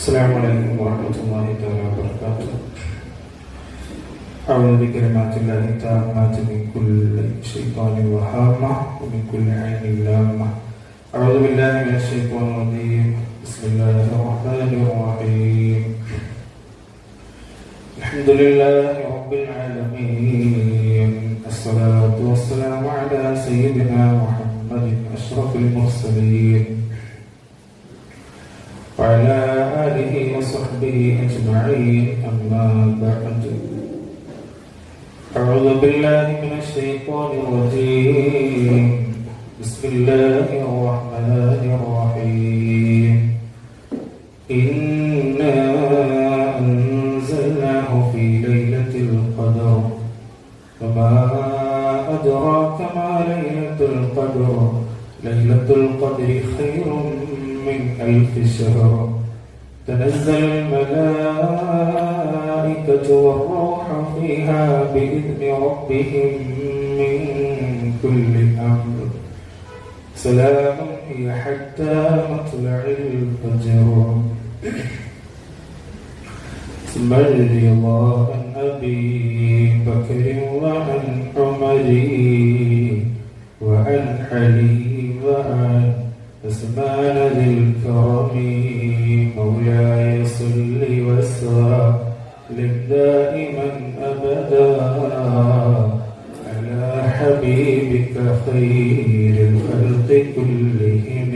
السلام عليكم ورحمة الله تعالى وبركاته. أعوذ بكلمات الله التامات من كل شيطان وهامة ومن كل عين لامة. أعوذ بالله من الشيطان الرجيم. بسم الله الرحمن الرحيم. الحمد لله رب العالمين. الصلاة والسلام على سيدنا محمد أشرف المرسلين وعلى آله وصحبه أجمعين. أما بعد، أعوذ بالله من الشيطان الرجيم. بسم الله الرحمن الرحيم. إنا أنزلناه في ليلة القدر وما أدراك ما ليلة القدر. ليلة القدر خير من 1000 شهر. تنزل الملائكة والروح فيها بإذن ربهم من كل أمر. سلام هي حتى مطلع الفجر. ثم الرضا عن أبي بكر وعن عمر وعن علي وعن عثمان ذي الكرم. مولاي صل وسلم دائما أبدا على حبيبك خير الخلق كلهم.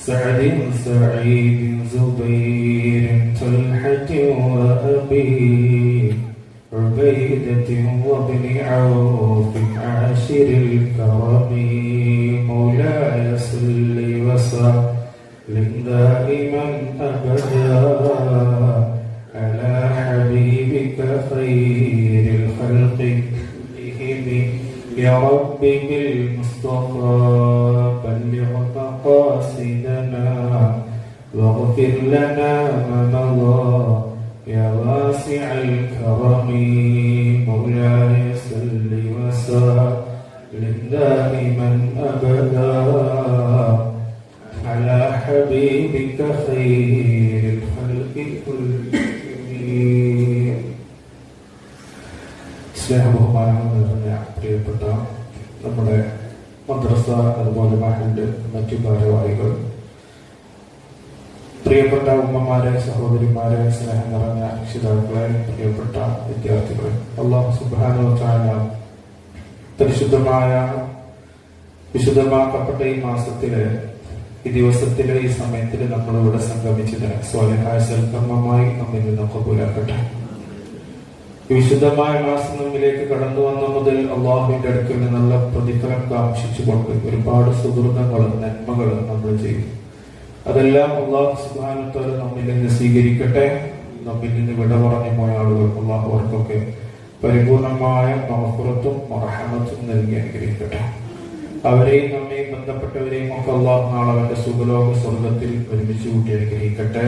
سعد سعيد زبير طلحة وأبي عبيدة وابن عوف عاشر الكرم. مولاي صل وسلم دائما أبدا على حبيبك خير الخلق كلهم. يا رب بالمصطفى بلغ مقاصدنا واغفر لنا ما مضى يا واسع الكرم. مولاي صل وسلم دائما أبدا على حبيبك خير الخلق كلهم. സ്നേഹബഹുമാനം നിറഞ്ഞ പ്രിയപ്പെട്ട നമ്മുടെ മദ്രസ, അതുപോലെ മഹല്ല് മറ്റു ഭാരവാഹികൾ, പ്രിയപ്പെട്ട ഉമ്മമാരെ, സഹോദരിമാരെ, സ്നേഹം നിറഞ്ഞ രക്ഷിതാക്കളെ, പ്രിയപ്പെട്ട വിദ്യാർത്ഥികളെ, അല്ലാഹു സുബ്ഹാനഹു വ തആല വിശുദ്ധമാക്കപ്പെട്ട ഈ മാസത്തിലെ, ഈ ദിവസത്തിലെ, ഈ സമയത്തിൽ നമ്മളിവിടെ സംഗമിച്ചത് സ്വാലിഹായ സൽക്കർമ്മമായി നമ്മിൽ നിന്ന് കബൂലാക്കട്ടെ. ഈ വിശുദ്ധമായ മാസം നമ്മിലേക്ക് കടന്നു വന്ന മുതൽ അള്ളാഹുവിന്റെ അടുക്കൽ നിന്നുള്ള പ്രതിഫലം കാക്ഷിച്ചുകൊണ്ട് ഒരുപാട് സുഹൃതങ്ങളും നന്മകളും നമ്മൾ ചെയ്യും. അതെല്ലാം അള്ളാഹു സുബ്ഹാനഹു വ തആല നമ്മിൽ നിന്ന് സ്വീകരിക്കട്ടെ. നമ്മിൽ നിന്ന് വിട പറഞ്ഞു പോയ ആളുകൾ അള്ളാഹു അവർക്കൊക്കെ പരിപൂർണമായ മഗ്ഫിറത്തും റഹ്മത്തും നൽകി അനുഗ്രഹിക്കട്ടെ. അവരെയും നമ്മെയും ബന്ധപ്പെട്ടവരെയും ഒക്കെ അള്ളാഹു നാളെ അവന്റെ സുഖലോക സ്വർഗത്തിൽ ഒരുമിച്ച് കൂട്ടി അനുഗ്രഹിക്കട്ടെ.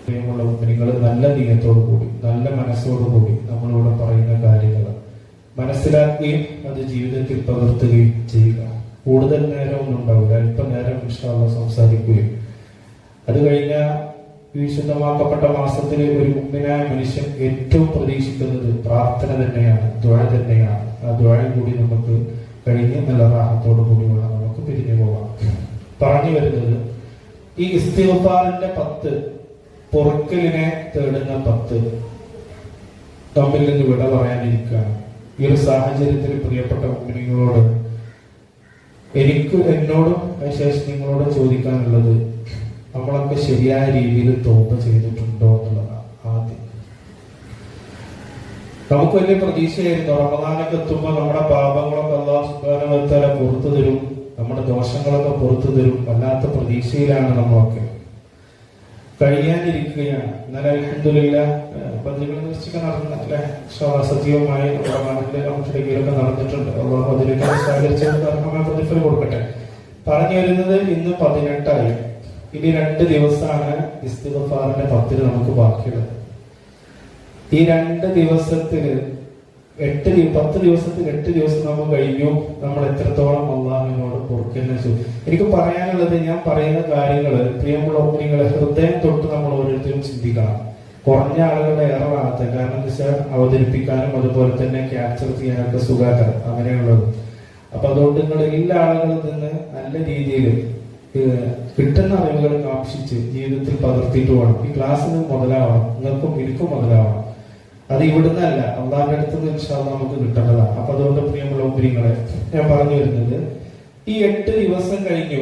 നിങ്ങൾ നല്ല നീയത്തോടു കൂടി, നല്ല മനസ്സോടുകൂടി നമ്മളിവിടെ പറയുന്ന കാര്യങ്ങൾ മനസ്സിലാക്കുകയും അത് ജീവിതത്തിൽ പകർത്തുകയും ചെയ്യുക. കൂടുതൽ നേരമൊന്നും ഉണ്ടാവില്ല, അല്പനേരം ഇൻഷാ അല്ലാഹ് സംസാരിക്കുകയും അത് കഴിഞ്ഞ വിശുദ്ധമാക്കപ്പെട്ട മാസത്തിൽ ഒരു മുഅ്മിനായ മനുഷ്യൻ ഏറ്റവും പ്രതീക്ഷിക്കുന്നത് പ്രാർത്ഥന തന്നെയാണ്, ദുആ തന്നെയാണ്. ആ ദുആ കൂടി നമുക്ക് കഴിഞ്ഞ് നല്ല റാഹത്തോടു കൂടിയുള്ള നമുക്ക് പിരിഞ്ഞു പോകാം. പറഞ്ഞു വരുന്നത്, ഈ ഇസ്തിഗ്ഫാറിന്റെ 10, പൊറുക്കലിനെ തേടുന്ന 10 തമ്മിൽ നിന്ന് വിട പറയാനിരിക്കുകയാണ്. ഈ ഒരു സാഹചര്യത്തിൽ പ്രിയപ്പെട്ട മുഅ്മിനീങ്ങളോട് എന്നോടും അതിനുശേഷം നിങ്ങളോട് ചോദിക്കാനുള്ളത്, നമ്മളൊക്കെ ശരിയായ രീതിയിൽ തൗബ ചെയ്തിട്ടുണ്ടോ എന്നുള്ളതാണ്. ആദ്യം നമുക്ക് വലിയ പ്രതീക്ഷയായിരുന്നു റമദാനൊക്കെ എത്തുമ്പോൾ നമ്മുടെ പാപങ്ങളൊക്കെ അല്ലാഹു സുബ്ഹാനഹു വ തആല പുറത്തു തരും, നമ്മുടെ ദോഷങ്ങളൊക്കെ പുറത്തു തരും. വല്ലാത്ത പ്രതീക്ഷയിലാണ് നമ്മളൊക്കെ കഴിയാനിരിക്കുകയാണ്. എന്നാൽ അൽഹംദുലില്ലാഹ് ബദലുകൾ നിശ്ചയിക്കാൻ നടന്നില്ല, സജീവമായി റമദാനിലൊക്കെ നടന്നിട്ടുണ്ട്. അല്ലാഹു അതിലേക്ക് സഹകരിച്ചവർക്ക് അർഹമായ പ്രതിഫലം കൊടുക്കട്ടെ. പറഞ്ഞു വരുന്നത്, ഇന്ന് 18ആയി. ഇനി 2 ദിവസമാണ് ഇസ്തിഗ്ഫാറിന്റെ 10 നമുക്ക് ബാക്കിയുള്ളത്. ഈ 2 ദിവസത്തില് 10 ദിവസത്തിൽ 8 ദിവസം നമ്മൾ കഴിഞ്ഞു, നമ്മൾ എത്രത്തോളം അള്ളാഹുവിനോട് പൊറുക്കലിനെ ചോദിച്ചു. എനിക്ക് പറയാനുള്ളത്, ഞാൻ പറയുന്ന കാര്യങ്ങൾ പ്രിയമുള്ള കുഞ്ഞുങ്ങളെ ഹൃദയം തൊട്ട് നമ്മൾ ഓരോരുത്തരും ചിന്തിക്കണം. കുറഞ്ഞ ആളുകളുടെ ഏറെയാകത്ത, കാരണം എന്താ വെച്ചാൽ അവതരിപ്പിക്കാനും അതുപോലെ തന്നെ ക്യാപ്ചർ ചെയ്യാനൊക്കെ സുഖാകരം അങ്ങനെയുള്ളത്. അപ്പൊ അതുകൊണ്ട് നിങ്ങൾ എല്ലാ ആളുകളിൽ നിന്ന് നല്ല രീതിയിൽ കിട്ടുന്ന അറിവുകൾ കാക്ഷിച്ച് ജീവിതത്തിൽ പകർത്തിയിട്ട് വേണം. ഈ ക്ലാസ്സിന് മുതലാവണം, നിങ്ങൾക്കും എനിക്കും മുതലാവണം. അത് ഇവിടുന്നല്ല, അള്ളാഹിന്റെ അടുത്ത് നിന്ന് ഇൻഷാ അല്ലാഹ് നമുക്ക് കിട്ടേണ്ടതാണ്. അപ്പൊ അതുകൊണ്ട് പ്രിയമുള്ള കുഞ്ഞുങ്ങളെ, ഞാൻ പറഞ്ഞു വരുന്നത്, ഈ 8 ദിവസം കഴിഞ്ഞു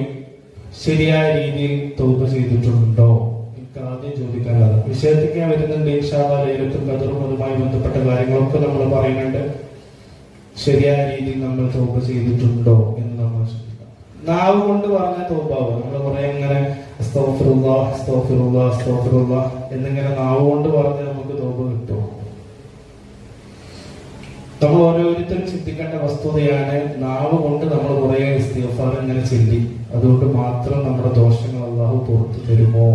ശരിയായ രീതിയിൽ തൗബ ചെയ്തിട്ടുണ്ടോ? എനിക്ക് ആദ്യം ചോദിക്കാനുള്ളത്. വിഷയത്തേക്ക് ഞാൻ വരുന്നുണ്ട് ഇൻഷാ അല്ലാഹ്. ലൈലത്തുൽ ഖദറും അതുമായി ബന്ധപ്പെട്ട കാര്യങ്ങളൊക്കെ നമ്മൾ പറയുന്നുണ്ട്. ശരിയായ രീതിയിൽ നമ്മൾ തൗബ ചെയ്തിട്ടുണ്ടോ എന്ന് നമ്മൾ ശ്രദ്ധിക്കണം. നാവ് കൊണ്ട് പറഞ്ഞ തൗബാവും. നമ്മൾ കുറെ ഇങ്ങനെ അസ്തഗ്ഫിറുല്ലാഹ് അസ്തഗ്ഫിറുല്ലാഹ് അസ്തഗ്ഫിറുല്ലാഹ് എന്നിങ്ങനെ നാവ് കൊണ്ട് പറഞ്ഞ് നമുക്ക് തൗബ കിട്ടും. നമ്മൾ ഓരോരുത്തരും ചിന്തിക്കേണ്ട വസ്തുതയാണ്, നാവ് കൊണ്ട് നമ്മൾ കുറെ ഇസ്തിഗ്ഫാർ ഇങ്ങനെ ചൊല്ലി അതുകൊണ്ട് മാത്രം നമ്മുടെ ദോഷങ്ങൾ അല്ലാഹു പുറത്തു തരുമോ?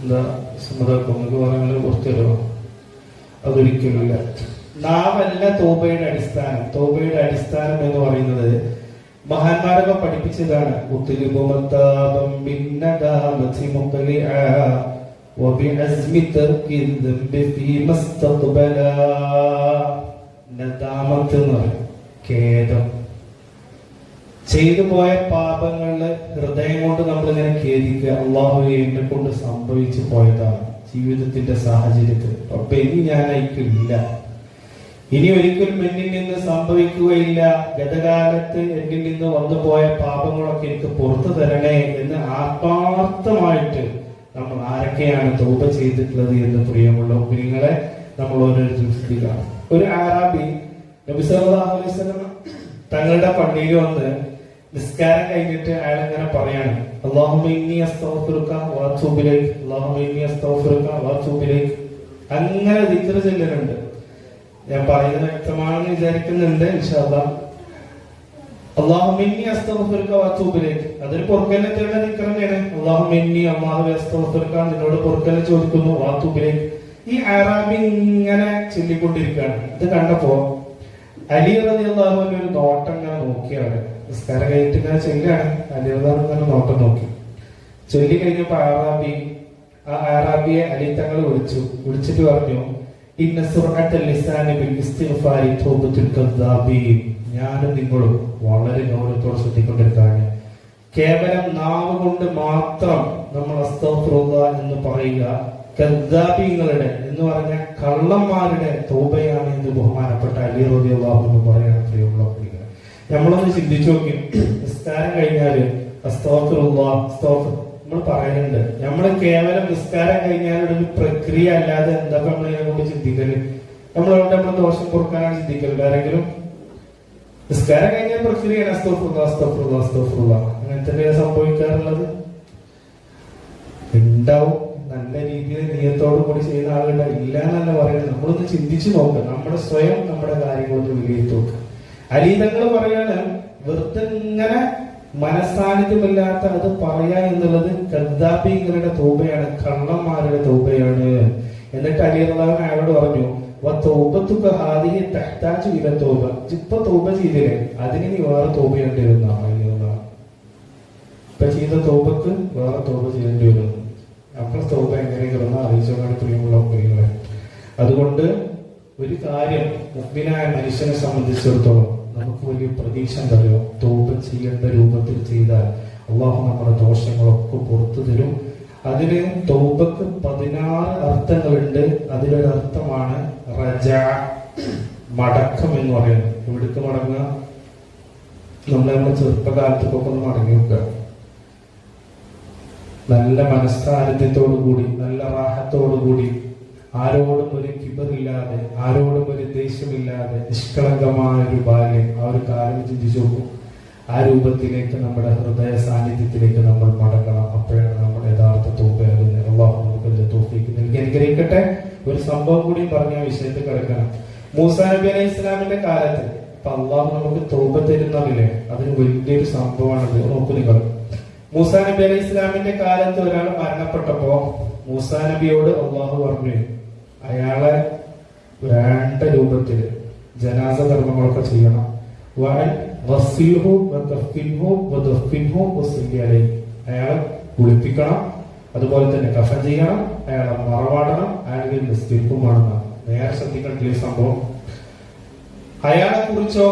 എന്താ സമ്മതം നിങ്ങൾക്ക് പറയുന്നത് പുറത്തു തരുമോ? അതൊരിക്കലില്ല. നാവല്ല തൗബയുടെ അടിസ്ഥാനം. തൗബയുടെ അടിസ്ഥാനം എന്ന് പറയുന്നത് മഹാന്മാരൊക്കെ പഠിപ്പിച്ചതാണ്. ഖേദം, ചെയ്തു പോയ പാപങ്ങളില് ഹൃദയം കൊണ്ട് നമ്മൾ ഇങ്ങനെ ഖേദിക്കുക. അള്ളാഹുവേ, എന്നെ കൊണ്ട് സംഭവിച്ചു പോയതാണ് ജീവിതത്തിന്റെ സാഹചര്യത്തിൽ. അപ്പൊ ഇനി ഞാൻ അയക്കില്ല, ഇനി ഒരിക്കലും എന്നിൽ നിന്ന് സംഭവിക്കുകയില്ല. ഗതകാലത്ത് എന്നിൽ നിന്ന് വന്നുപോയ പാപങ്ങളൊക്കെ എനിക്ക് പുറത്തു തരണേ എന്ന് ആത്മാർത്ഥമായിട്ട് നമ്മൾ ആരൊക്കെയാണ് തൗബ ചെയ്തിട്ടുള്ളത് എന്ന് പ്രിയമുള്ള കുഞ്ഞുങ്ങളെ നമ്മൾ ഓരോരുത്തരും ശ്രദ്ധിക്കണം. ഒരു അറാബി നബി സല്ലല്ലാഹു അലൈഹി വസല്ലം തങ്ങളുടെ പള്ളിയിൽ വന്ന് നിസ്കാരം കഴിഞ്ഞിട്ട് അയാൾ ഇങ്ങനെ പറയാണ്, അല്ലാഹുമ്മ ഇന്നി അസ്തഗ്ഫിറുക വഅതൂബു ഇലൈക്, അല്ലാഹുമ്മ ഇന്നി അസ്തഗ്ഫിറുക വഅതൂബു ഇലൈക്. അങ്ങനെ ദിക്ർ ചൊല്ലലുണ്ട്. ഞാൻ പറയുന്നത് വ്യക്തമാണെന്ന് വിചാരിക്കുന്നുണ്ട് ഇൻഷാ അല്ലാഹ്. അല്ലാഹുമ്മ ഇന്നി അസ്തഗ്ഫിറുക വഅതൂബു ഇലൈക്, അതൊരു പൊറുക്കലിനെ തേടുന്ന ദിക്ർ തന്നെയാണ്. അല്ലാഹുമ്മ ഇന്നി, അല്ലാഹുവേ, അസ്തഗ്ഫിറുക, നിന്നോട് പൊറുക്കലിനെ ചോദിക്കുന്നു, വഅതൂബു ഇലൈക്. ഈ അറാബി ഇങ്ങനെ ചൊല്ലിക്കൊണ്ടിരിക്കുകയാണ്. ഇത് കണ്ടപ്പോ അലി റളിയല്ലാഹു അൻഹു ഒരു നോട്ടം ഇങ്ങനെ നോക്കിയാണ്. നിസ്കാരം കഴിഞ്ഞിട്ട് ഇങ്ങനെ ചൊല്ലാണ്. അലി റളിയല്ലാഹു അൻഹു നോട്ടം നോക്കി. ചൊല്ലി കഴിഞ്ഞപ്പോ അറാബിയെ അലി തങ്ങൾ വിളിച്ചിട്ട് പറഞ്ഞു, ഇന്ന സുർഅത്തൽ ലിസാനി ബിൽ ഇസ്തിഗ്ഫാരി തൗബത്തുൽ കദ്ദാബീൻ. ഞാനും നിങ്ങളും വളരെ ഗൗരവത്തോടെ ശ്രദ്ധിക്കൊണ്ടിരിക്കുകയാണ്. കേവലം നാവ് കൊണ്ട് മാത്രം നമ്മൾ അസ്തഗ്ഫിറുല്ലാഹ് എന്ന് പറയുക കദ്ദാബീങ്ങളുടെ എന്ന് പറഞ്ഞ കള്ളന്മാരുടെ തൗബയാണ് എന്ന് ബഹുമാനപ്പെട്ട അലി റളിയല്ലാഹു അൻഹു പറയാണ്. പ്രിയമുള്ള കുട്ടികളെ, നമ്മളൊന്ന് ചിന്തിച്ചു നോക്കി. നിസ്കാരം കഴിഞ്ഞാല് അസ്തഗ്ഫിറുല്ലാഹ് നമ്മൾ പറയുന്നുണ്ട്. നമ്മൾ കേവലം നിസ്കാരം കഴിഞ്ഞാൽ ഒരു പ്രക്രിയ അല്ലാതെ എന്തൊക്കെ നമ്മൾ ഇതിനെ കൊണ്ട് ചിന്തിക്കല്? നമ്മളവിടെ നമ്മൾ ദോഷം പൊറുക്കാനാണ് ചിന്തിക്കല്. ആരെങ്കിലും നിസ്കാരം കഴിഞ്ഞാൽ പ്രക്രിയയാണ് അസ്തഗ്ഫിറുല്ലാഹ് അസ്തഗ്ഫിറുല്ലാഹ് അസ്തഗ്ഫിറുല്ലാഹ്. അങ്ങനത്തെ സംഭവിക്കാറുള്ളത് ഉണ്ടാവും. നല്ല രീതിയിൽ നിയത്തോടു കൂടി ചെയ്യുന്ന ആളുകളുടെ ഇല്ല എന്നല്ല പറയുന്നത്. നമ്മളൊന്ന് ചിന്തിച്ചു നോക്കുക, നമ്മുടെ സ്വയം നമ്മുടെ കാര്യങ്ങളൊന്ന് വിലയിരുത്തി നോക്കുക. അലീതങ്ങൾ പറയാണ്, വെറുതെ ഇങ്ങനെ മനസാന്നിധ്യമില്ലാത്ത അത് പറയാ എന്നുള്ളത് കദ്ദാബീങ്ങളുടെ തൗബയാണ്, കള്ളന്മാരുടെ തൗബയാണ്. എന്നിട്ട് അലി റളിയല്ലാഹു അൻഹു അയാളോട് പറഞ്ഞു, വതൗബതുക ഹാദിഹി തഹ്താജു ഇല തൗബ. ഇപ്പൊ തൗബ ചെയ്തില്ലേ, അതിന് നീ വേറെ തൗബയുണ്ട് എന്നാണ്. ഇപ്പൊ ചെയ്ത തൗബക്ക് വേറെ തൗബ ചെയ്യേണ്ടി വരുന്നു. അപ്പോൾ തൗബ എങ്ങനെയൊക്കെ അറിയിച്ചോടാണ് പ്രിയമുള്ള കുഞ്ഞുങ്ങളെ. അതുകൊണ്ട് ഒരു കാര്യം മുഅ്മിനായ മനുഷ്യനെ സംബന്ധിച്ചിടത്തോളം നമുക്ക് വലിയ പ്രതീക്ഷ എന്തറിയോ, തൗബ ചെയ്യേണ്ട രൂപത്തിൽ ചെയ്താൽ അള്ളാഹു നമ്മുടെ ദോഷങ്ങളൊക്കെ പുറത്തു തരും. അതിന് തൗബക്ക് 16 അർത്ഥങ്ങളുണ്ട്. അതിലൊരർത്ഥമാണ് റജഅ, മടക്കം എന്ന് പറയുന്നത്. എവിടേക്ക് മടങ്ങുക? നമ്മുടെ ചെറുപ്പകാലത്തേക്കൊക്കെ ഒന്ന് മടങ്ങി വെക്കുക. നല്ല മനസ്സാന്നിധ്യത്തോടു കൂടി, നല്ല റാഹത്തോടു കൂടി, ആരോടും ഒരു കിബറില്ലാതെ, ആരോടും ഒരു ദേഷ്യമില്ലാതെ, നിഷ്കളങ്കമായ ഒരു ബാല്യം. ആ ഒരു കാലം ചിന്തിച്ചു നോക്കും. ആ രൂപത്തിലേക്ക് നമ്മുടെ ഹൃദയ സാന്നിധ്യത്തിലേക്ക് നമ്മൾ മടങ്ങണം. അപ്പോഴാണ് നമ്മുടെ യഥാർത്ഥ തൗബയാകുന്നത്. അല്ലാഹു നമുക്ക് തൗഫീഖ് നൽകി അനുഗ്രഹിക്കട്ടെ. ഒരു സംഭവം കൂടി പറഞ്ഞ വിഷയത്തിൽ കിടക്കണം. മൂസാ നബി അലൈഹി ഇസ്ലാമിന്റെ കാലത്ത് ഇപ്പൊ അള്ളാഹു നമുക്ക് തൗബ തരുന്നറിയില്ലേ, അതിന് വലിയൊരു സംഭവമാണത്. നോക്കൂ നിങ്ങൾ. മൂസാ നബി അലൈഹി ഇസ്ലാമിന്റെ കാലത്ത് ഒരാൾ മരണപ്പെട്ടപ്പോ മൂസാ നബിയോട് അള്ളാഹു പറഞ്ഞു, അയാളെ വേണ്ട രൂപത്തിൽ ജനാസ കർമ്മങ്ങളൊക്കെ ചെയ്യണം. അയാളെ കുളിപ്പിക്കണം, അതുപോലെ തന്നെ കഫൻ ചെയ്യണം, അയാളെ മറവാടണം, അയാൾക്ക് നിസ്കരിക്കും വേണം. നേരെ ശ്രദ്ധിക്കേണ്ട സംഭവം. അയാളെ കുറിച്ചോ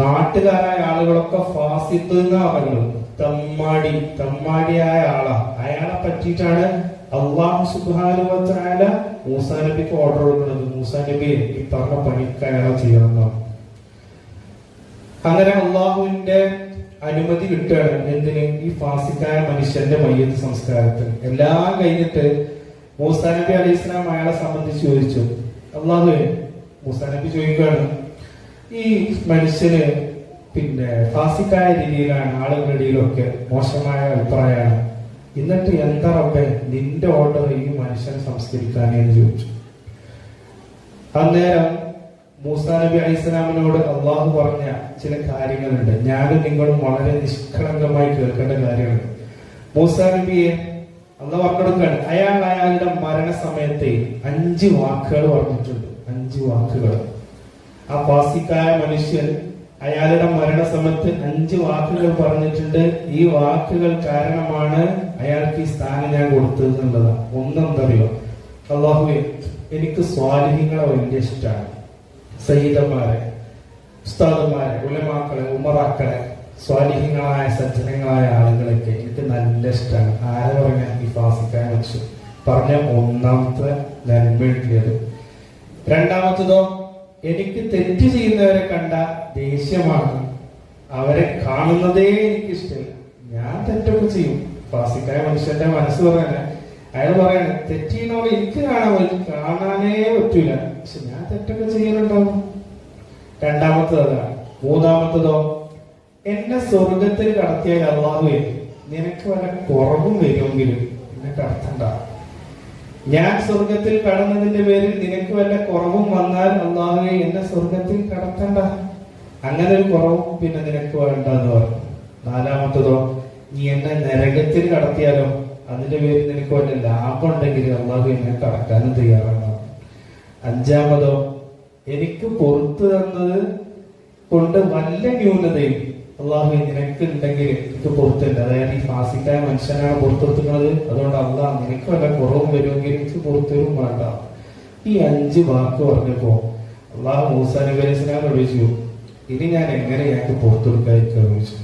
നാട്ടുകാരായ ആളുകളൊക്കെ ഫാസിത്ത് എന്നാ പറയുന്നത്, തമ്മാടിയായ ആളാ. അയാളെ പറ്റിയിട്ടാണ് അള്ളാഹു സുബ്ഹാനഹു വ തആല മൂസാ നബിക്ക് ഓർഡർ കൊടുക്കുന്നത്. മൂസാ നബി ഈ പറഞ്ഞ പണിക്ക് അയാളെ ചെയ്യണമെന്നാണ്. അങ്ങനെ അള്ളാഹുവിന്റെ അനുമതി കിട്ടുകയാണ് എന്തിന്? ഈ ഫാസിക്കായ മനുഷ്യന്റെ മയ്യത്ത് സംസ്കാരത്തിന്. എല്ലാം കഴിഞ്ഞിട്ട് മൂസാ നബി അലൈഹി ഇസ്ലാം അയാളെ സംബന്ധിച്ച് ചോദിച്ചു. അള്ളാഹുവേ, മൂസാ നബി ചോദിക്കുകയാണ്, ഈ മനുഷ്യന് ഫാസിക്കായ രീതിയിലാണ്, ആളുകളുടെ ഇടയിലൊക്കെ മോശമായ അഭിപ്രായമാണ്, എന്നിട്ട് എന്താ റബ്ബേ നിന്റെ ഓർഡർ ഈ മനുഷ്യനെ സംസ്കരിക്കാനെന്ന് ചോദിച്ചു. അന്നേരം മൂസാ നബി അലൈഹി സ്വലാമിനോട് അള്ളാഹു പറഞ്ഞ ചില കാര്യങ്ങളുണ്ട്. ഞാനും നിങ്ങളും വളരെ നിഷ്കളങ്കമായി കേൾക്കേണ്ട കാര്യമാണ്. മൂസാ നബിയെ അള്ളാഹു പറഞ്ഞെടുക്കാണ്, അയാളുടെ മരണസമയത്തെ 5 വാക്കുകൾ പറഞ്ഞിട്ടുണ്ട്. 5 വാക്കുകൾ. ആ ഫാസിക്കായ മനുഷ്യൻ അയാളുടെ മരണസമയത്ത് 5 വാക്കുകൾ പറഞ്ഞിട്ടുണ്ട്. ഈ വാക്കുകൾ കാരണമാണ് അയാൾക്ക് ഈ സ്ഥാനം ഞാൻ കൊടുത്തത് എന്നുള്ളതാണ്. ഒന്നെന്തറിയോ? അല്ലാഹുവേ, എനിക്ക് സ്വാലിഹീങ്ങളെ വലിയ ഇഷ്ടമാണ്. സയ്യിദന്മാരെ, ഉസ്താദന്മാരെ, ഉലമാക്കളെ, ഉമറാക്കളെ, സ്വാലിഹീങ്ങളായ സജ്ജനങ്ങളായ ആളുകളൊക്കെ എനിക്ക് നല്ല ഇഷ്ടമാണ്. ആരെ പറഞ്ഞ? ഈ ഫാസിക്കായ മനുഷ്യൻ പറഞ്ഞ ഒന്നാമത്തെ നന്മയുള്ളത്. രണ്ടാമത്തതോ, എനിക്ക് തെറ്റ് ചെയ്യുന്നവരെ കണ്ട ദേഷ്യമാണ്, അവരെ കാണുന്നതേ എനിക്ക് ഇഷ്ടമില്ല. ഞാൻ തെറ്റൊക്കെ ചെയ്യും. ഫാസിക്കായ മനുഷ്യന്റെ മനസ്സ് പറയണേ, അയാൾ പറയണേ, തെറ്റ് ചെയ്യുന്നവരെ എനിക്ക് കാണാനേ പറ്റൂല, പക്ഷെ ഞാൻ തെറ്റൊക്കെ ചെയ്യുന്നുണ്ടാവും. രണ്ടാമത്തത് അതാണ്. മൂന്നാമത്തതോ, എന്നെ സ്വർഗത്തിൽ കടത്തിയാൽ അല്ലാഹുവേ നിനക്ക് വല്ല കുറവും വരുമെങ്കിലും എന്നെ കടത്തണ്ട. ഞാൻ സ്വർഗത്തിൽ കടന്നതിന്റെ പേരിൽ നിനക്ക് വല്ല കുറവും വന്നാൽ അല്ലാഹുവേ എന്നെ സ്വർഗത്തിൽ കടത്തണ്ട. അങ്ങനെ ഒരു കുറവും പിന്നെ നിനക്ക് വേണ്ട എന്ന് പറഞ്ഞു. നാലാമത്തതോ, നീ എന്നെ നരകത്തിൽ കടത്തിയാലോ അതിന്റെ പേരിൽ നിനക്ക് വല്ല ലാഭം ഉണ്ടെങ്കിൽ അല്ലാഹു എന്നെ കടക്കാനും തയ്യാറാണ്. അഞ്ചാമതോ, എനിക്ക് പുറത്തു തന്നത് കൊണ്ട് വല്ല ന്യൂനതയും അള്ളാഹു നിനക്ക് ഉണ്ടെങ്കിൽ എനിക്ക് പുറത്തുണ്ട്. അതായത് ഈ ഫാസിക്കായ മനുഷ്യനാണ് പുറത്തെടുക്കുന്നത്, അതുകൊണ്ട് അള്ളാഹ് നിനക്ക് വല്ല കുറവും വരുമെങ്കിൽ എനിക്ക് പുറത്തുവരും വേണ്ട. ഈ 5 വാക്ക് പറഞ്ഞപ്പോ അള്ളാഹു മൂസാ നബി അലൈഹി സ്വലാമിനോട് ചോദിച്ചു, ഇനി ഞാൻ എങ്ങനെ ഞങ്ങൾക്ക് പുറത്തെടുക്കാതിരിക്കാൻ ചോദിച്ചു.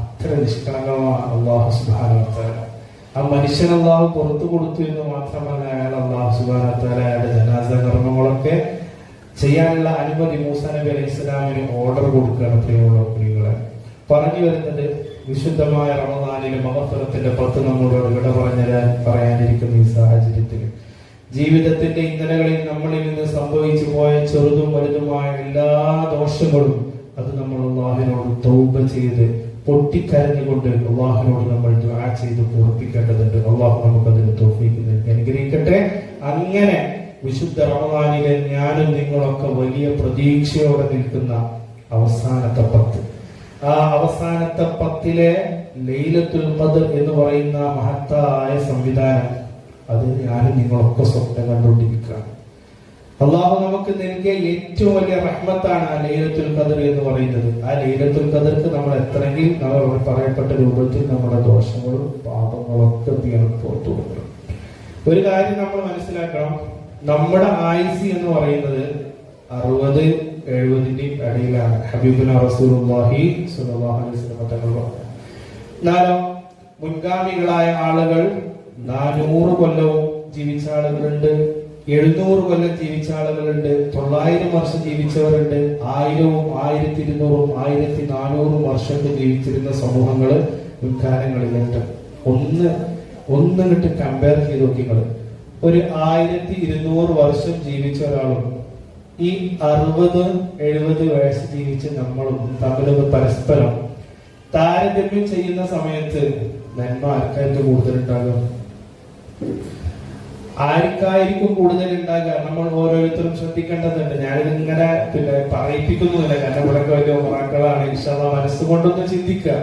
അത്ര നിഷ്കളങ്കമാണ് അള്ളാഹു സുബ്ഹാനഹു വ തആല. ആ മനുഷ്യൻ അള്ളാഹു പുറത്തു കൊടുത്തു എന്ന് മാത്രമല്ല, അയാൾ അള്ളാഹു സുബ്ഹാനഹു വ തആല അയാളുടെ ജനാസ കർമ്മങ്ങളൊക്കെ ചെയ്യാനുള്ള അനുമതി മൂസാ നബി അലൈഹി സ്വലാമിന് ഓർഡർ കൊടുക്കുകയാണ്. പ്രിയമുള്ള കുട്ടികളെ, പറഞ്ഞു വരുന്നത് വിശുദ്ധമായ റമദാനിലെ മഗ്ഫിറത്തിന്റെ 10 നമ്മളോട് വിട പറയാനിരിക്കുന്ന ഈ സാഹചര്യത്തിൽ ജീവിതത്തിന്റെ ഇന്നലകളിൽ നമ്മളിൽ നിന്ന് സംഭവിച്ചു പോയ ചെറുതും വലുതുമായ എല്ലാ ദോഷങ്ങളും അത് നമ്മൾ അല്ലാഹുവിനോട് തൗബ ചെയ്ത് പൊട്ടിക്കരഞ്ഞുകൊണ്ട് അല്ലാഹുവിനോട് നമ്മൾ ദുആ ചെയ്ത് പൂർത്തിക്കേണ്ടതുണ്ട്. അല്ലാഹു നമുക്ക് അതിന് തൗഫീഖ് നൽകി അനുഗ്രഹിക്കട്ടെ. അങ്ങനെ വിശുദ്ധ റമദാനിലെ ഞാനും നിങ്ങളൊക്കെ വലിയ പ്രതീക്ഷയോടെ നിൽക്കുന്ന അവസാനത്തെ 10, ആ അവസാനത്തെ 10 ലൈലത്തുൽ ഖദ്ർ എന്ന് പറയുന്ന മഹത്തായ സംവിധാനം, അത് ഞാനും നിങ്ങളൊക്കെ സ്വപ്നം കണ്ടുകൊണ്ടിരിക്കുകയാണ്. അള്ളാഹു നമുക്ക് നൽകിയ ഏറ്റവും വലിയ റഹ്മത്താണ് ആ ലൈലത്തുൽ ഖദ്ർ എന്ന് പറയുന്നത്. ആ ലൈലത്തുൽ ഖദ്ർക്ക് നമ്മൾ എത്രയെങ്കിൽ നമ്മൾ പറയപ്പെട്ട രൂപത്തിൽ നമ്മുടെ ദോഷങ്ങളും പാപങ്ങളും ഒക്കെ പുറത്തു കൊടുക്കണം. ഒരു കാര്യം നമ്മൾ മനസ്സിലാക്കണം, നമ്മുടെ ആയുസ് എന്ന് പറയുന്നത് 60-70 ഇടയിലാണ്. ഹബീബുന റസൂലുള്ളാഹി സ്വല്ലല്ലാഹു അലൈഹി വസല്ലം തങ്ങൾ പറഞ്ഞു. എന്നാലോ മുൻഗാമികളായ ആളുകൾ 400 കൊല്ലവും ജീവിച്ച ആളുകളുണ്ട്, 700 കൊല്ലം ജീവിച്ച ആളുകളുണ്ട്, 900 വർഷം ജീവിച്ചവരുണ്ട്, 1000-ഉം 1200-ഉം 1400 വർഷം ജീവിച്ചിരുന്ന സമൂഹങ്ങള് മുൻകാലങ്ങളിലുണ്ട്. ഒന്ന് കിട്ട് കമ്പയർ ചെയ്ത് നോക്കിങ്ങൾ. ഒരു 1200 വർഷം ജീവിച്ച ഒരാളും ഈ 60-70 വയസ്സ് ജീവിച്ച് നമ്മളും തമ്മിലൊന്ന് പരസ്പരം താരതമ്യം ചെയ്യുന്ന സമയത്ത് നന്മ ആർക്കായിരിക്കും കൂടുതലുണ്ടാകുക? ആർക്കായിരിക്കും കൂടുതലുണ്ടാകുക? നമ്മൾ ഓരോരുത്തരും ശ്രദ്ധിക്കേണ്ടതുണ്ട്. ഞാനിതിങ്ങനെ പറയിപ്പിക്കുന്നില്ല, കാരണം ഇവിടെയൊക്കെ വലിയ മക്കളാണ്. ഇൻഷാ അല്ലാഹ് മനസ്സുകൊണ്ടൊന്ന് ചിന്തിക്കുക.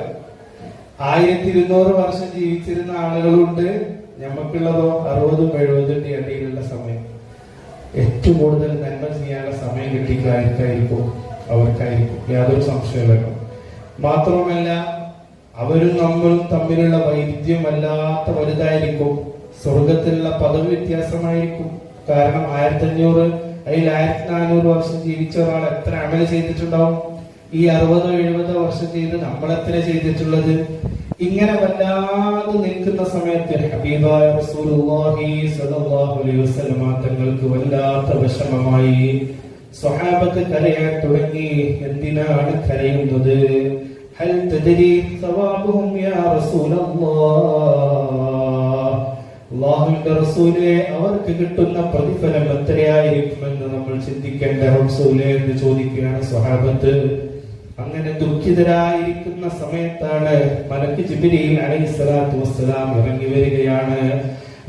1200 വർഷം ജീവിച്ചിരുന്ന ആളുകളുണ്ട്, നമുക്കുള്ളതോ 60-70 ഇടയിലുള്ള സമയം. ഏറ്റവും കൂടുതൽ നന്മ ചെയ്യാനുള്ള സമയം കിട്ടിക്കായിരിക്കും അവർക്കായിരിക്കും, യാതൊരു സംശയമില്ലല്ലോ. മാത്രമല്ല അവരും നമ്മളും തമ്മിലുള്ള വൈവിധ്യം വല്ലാത്ത വലുതായിരിക്കും. സ്വർഗത്തിലുള്ള പദവി വ്യത്യാസമായിരിക്കും. കാരണം 1500 അതിൽ 1400 വർഷം ജീവിച്ച ഒരാൾ എത്ര അമൽ ചെയ്തിട്ടുണ്ടാവും? ഈ 60-70 വർഷം ചെയ്ത് നമ്മൾ എത്ര ചെയ്തിട്ടുള്ളത്? ഇങ്ങനെ വല്ലാതെ നിൽക്കുന്ന സമയത്ത് ഹബീബായ റസൂലുള്ളാഹി സ്വല്ലല്ലാഹു അലൈഹി വസല്ലം തങ്ങൾക്ക് വല്ലാത്ത വിഷമമായി. സ്വഹാബത്ത് കരയാൻ തുടങ്ങി. എന്തിനാണ് കരയുന്നത്? ഹൽ തദ്രി സവാബുഹും യാ റസൂലല്ലാഹ്, അല്ലാഹുവിന്റെ റസൂലേ, അവർക്ക് കിട്ടുന്ന പ്രതിഫലം എത്രയായിരിക്കുമെന്ന് നമ്മൾ ചിന്തിക്കേണ്ട റസൂലേ എന്ന് ചോദിക്കുകയാണ് സ്വഹാബത്ത്. അങ്ങനെ ദുഃഖിതരായിരിക്കുന്ന സമയത്താണ് മലക്ക് ജിബ്രീൽ അലൈഹിസ്സലാത്തു വസ്സലാം ഇറങ്ങി വരികയാണ്.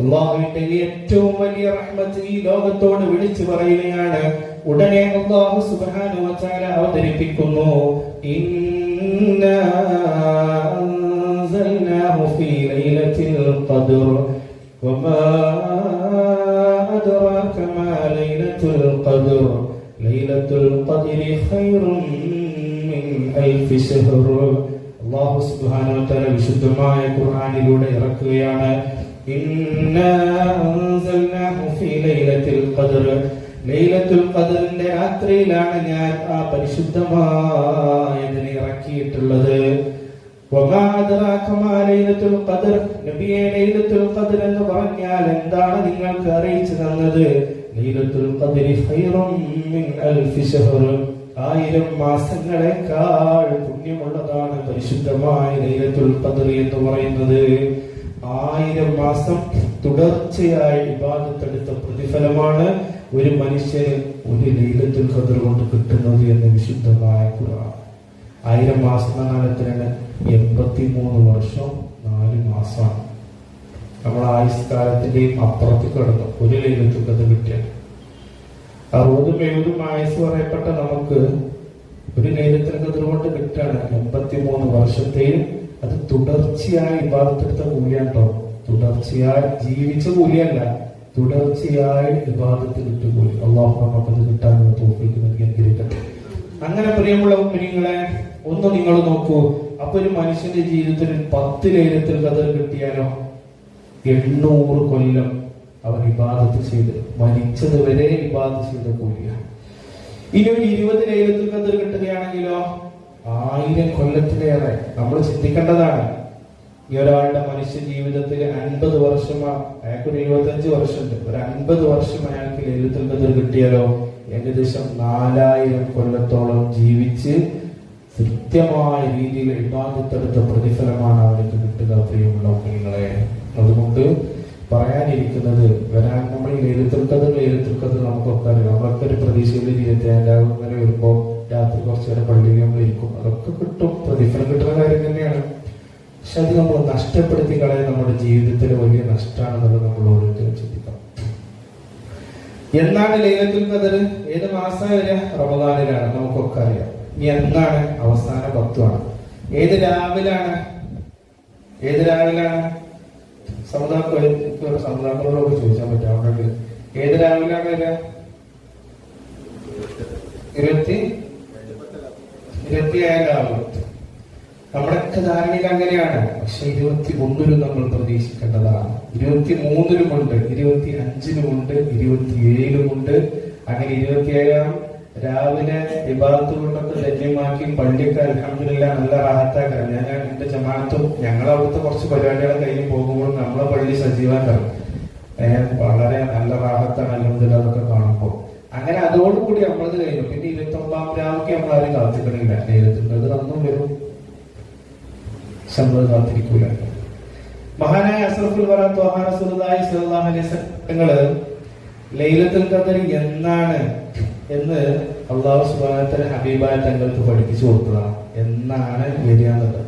അല്ലാഹുവിന്റെ ഏറ്റവും വലിയ റഹ്മത്ത് ഈ ലോകത്തോട് വിളിച്ചു പറയുകയാണ്. ഉടനെ അല്ലാഹു സുബ്ഹാനഹു വ തആല അവതരിപ്പിക്കുന്നു, ഇന്നാ അൻസൽനാഹു ഫീ ലൈലത്തിൽ ഖദ്ർ വമാ അദ്റാക മാ ലൈലത്തുൽ ഖദ്ർ ലൈലത്തുൽ ഖദ്രി ഖൈറുൻ മിൻ അൽഫി ശഹ്ർ. അല്ലാഹു സുബ്ഹാനഹു വ തആല വിശുദ്ധമായ ഖുർആനിലൂടെ ഇറക്കുകയാണ്, ഇന്നാ അൻസൽനാഹു ഫീ ലൈലത്തിൽ ഖദ്ർ, ലൈലത്തുൽ ഖദ്റിന്റെ രാത്രിയിലാണ് ഞാൻ ആ പരിശുദ്ധമായതിനെ ഇറക്കിയിട്ടുള്ളത്. വമാ അദ്റാക മാ ലൈലത്തുൽ ഖദ്ർ, നബിയെ ലൈലത്തുൽ ഖദ്ർ എന്ന് പറഞ്ഞാൽ എന്താണ് നിങ്ങൾക്ക് അറിയിച്ചു തന്നത്? ലൈലത്തുൽ ഖദ്രി ഖൈറുൻ മിൻ അൽഫി ശഹ്ർ, 1000 മാസങ്ങളെക്കാൾ പുണ്യമുള്ളതാണ് പരിശുദ്ധമായ ലൈലത്തുൽ ഖദ്ർ എന്ന് പറയുന്നത്. 1000 മാസം തുടർച്ചയായി ഇബാദത്ത് എടുത്ത പ്രതിഫലമാണ് ഒരു മനുഷ്യന് ഒരു ലൈലത്തുൽ ഖദ്ർ കൊണ്ട് കിട്ടുന്നത് എന്ന് വിശുദ്ധമായ ഖുർആൻ. 1000 മാസം എന്നാൽ എത്രയാണ്? 83 വർഷം 4 മാസമാണ്. നമ്മൾ ആയുഷ്കാലത്തിന്റെയും അപ്പുറത്ത് കിടന്നു ഒരു ലൈലത്തുൽ ഖദ്ർ കിട്ടിയാൽ. 60-70 ആയുസ് പറയപ്പെട്ട നമുക്ക് ഒരു ലൈലത്തുൽ ഖദ്ർ കൊണ്ട് കിട്ടാണ് 83 വർഷത്തെയും. അത് തുടർച്ചയായി ഇബാദത്തെടുത്ത കൂലിയാട്ടോ. തുടർച്ചയായി ജീവിച്ച കൂലിയല്ല, തുടർച്ചയായി ഇബാദത്ത് കിട്ടുകൂലി. അല്ലാഹു നമുക്കത് കിട്ടാനുള്ള തൗഫീഖ് നൽകി അനുഗ്രഹിക്കട്ടെ. അങ്ങനെ പ്രിയമുള്ള മുഅ്മിനീങ്ങളെ, ഒന്ന് നിങ്ങൾ നോക്കൂ. അപ്പൊ ഒരു മനുഷ്യന്റെ ജീവിതത്തിൽ 10 ലൈലത്തുൽ ഖദ്ർ കിട്ടിയാലോ 800 കൊല്ലം അവൻ ഇബാദത്ത് ചെയ്ത് മരിച്ചത് വരെ ഇബാദത്ത് ചെയ്ത കൂലിയാണ്. ഇനി ഒരു 20 ലൈലത്തുൽ ഖദ്ർ കിട്ടുകയാണെങ്കിലോ 1000 കൊല്ലത്തിലേറെ. നമ്മൾ ചിന്തിക്കേണ്ടതാണ്. ഈ ഒരാളുടെ മനുഷ്യ ജീവിതത്തിൽ 50 വർഷമാണ്, അയാൾക്ക് ഒരു 75 വർഷമുണ്ട്. ഒരു 50 വർഷം അയാൾക്ക് ലൈലത്തുൽ ഖദ്ർ കിട്ടിയാലോ ഏകദേശം 4000 കൊല്ലത്തോളം ജീവിച്ച് കൃത്യമായ രീതിയിൽ ഇബാദത്തെടുത്ത പ്രതിഫലമാണ് അവർക്ക് കിട്ടുക. പ്രിയമുള്ള കുഞ്ഞുങ്ങളെ, അതുകൊണ്ട് പറയാനിരിക്കുന്നത്, വരാൻ നമ്മൾ ലൈലത്തുൽ ഖദ്ർ നമുക്കൊക്കെ അറിയാം. നമ്മളൊക്കെ ഒരു പ്രതീക്ഷയിൽ 27 അങ്ങനെ വരുമ്പോൾ രാത്രി കുറച്ചു നേരം പള്ളിയിൽ നമ്മൾ ഇരിക്കും. അതൊക്കെ കിട്ടും, പ്രതിഫലം കിട്ടുന്ന കാര്യം തന്നെയാണ്. പക്ഷെ അത് നമ്മൾ നഷ്ടപ്പെടുത്തി കളയാൻ നമ്മുടെ ജീവിതത്തിൽ വലിയ നഷ്ടമാണെന്നുള്ളത് നമ്മൾ ഓരോരുത്തരും ചിന്തിക്കണം. എന്നാണ് ലൈലത്തുൽ ഖദ്ർ? ഏത് മാസമാണ് വരിക? റമദാനിലാണ്, നമുക്കൊക്കെ അറിയാം. ഇനി എന്നാണ്? അവസാന 10 ആണ്. ഏത് രാവിലാണ്? സമുദാക്കളോടൊക്കെ ചോദിച്ചാൽ പറ്റും. അവിടെ ഏത് രാവിലാണ് വരിക? 27 രാവിലെ. നമ്മുടെയൊക്കെ ധാരണയിൽ അങ്ങനെയാണ്. പക്ഷെ 21 നമ്മൾ പ്രതീക്ഷിക്കേണ്ടതാണ്. 23-ലുമുണ്ട്, 25-ലുമുണ്ട്, 27-ലുമുണ്ട്. അങ്ങനെ 27-ാം രാവിലെ ഇബാദത്ത് കൊണ്ടൊക്കെ ധന്യമാക്കി പള്ളിയൊക്കെ അൽഹംദുലില്ലാഹ് നല്ല റാഹത്താക്കാൻ. ഞാൻ എന്റെ ജമാഅത്തും ഞങ്ങളവിടുത്തെ കുറച്ച് പരിപാടികൾ കഴിഞ്ഞ് പോകുമ്പോൾ നമ്മളെ പള്ളി സജീവാക്കണം. വളരെ നല്ല റാഹത്താണ് അൽഹംദുലില്ലാഹ് അതൊക്കെ കാണുമ്പോൾ. അങ്ങനെ അതോടുകൂടി നമ്മളത് കഴിഞ്ഞു. പിന്നെ 29-ാം രാവിലെ നമ്മളാരും കാത്തിക്കണില്ല. ലൈലത്തുൽ അന്നും വരും, നമ്മൾ കാത്തിരിക്കൂല. മഹാനായ അസ്റഫുൽ വറാ ത്വാഹാ റസൂലുള്ളാഹി സ്വല്ലല്ലാഹു അലൈഹി വസല്ലം ലൈലത്തുൽ ഖദ്ർ എന്നാണ് എന്ന് അല്ലാഹു സുബ്ഹാനഹു വ തആല ഹബീബായ തങ്ങൾക്ക് പഠിപ്പിച്ചു കൊടുത്തതാണ്. എന്നാണ് വരിക എന്നുള്ളത്.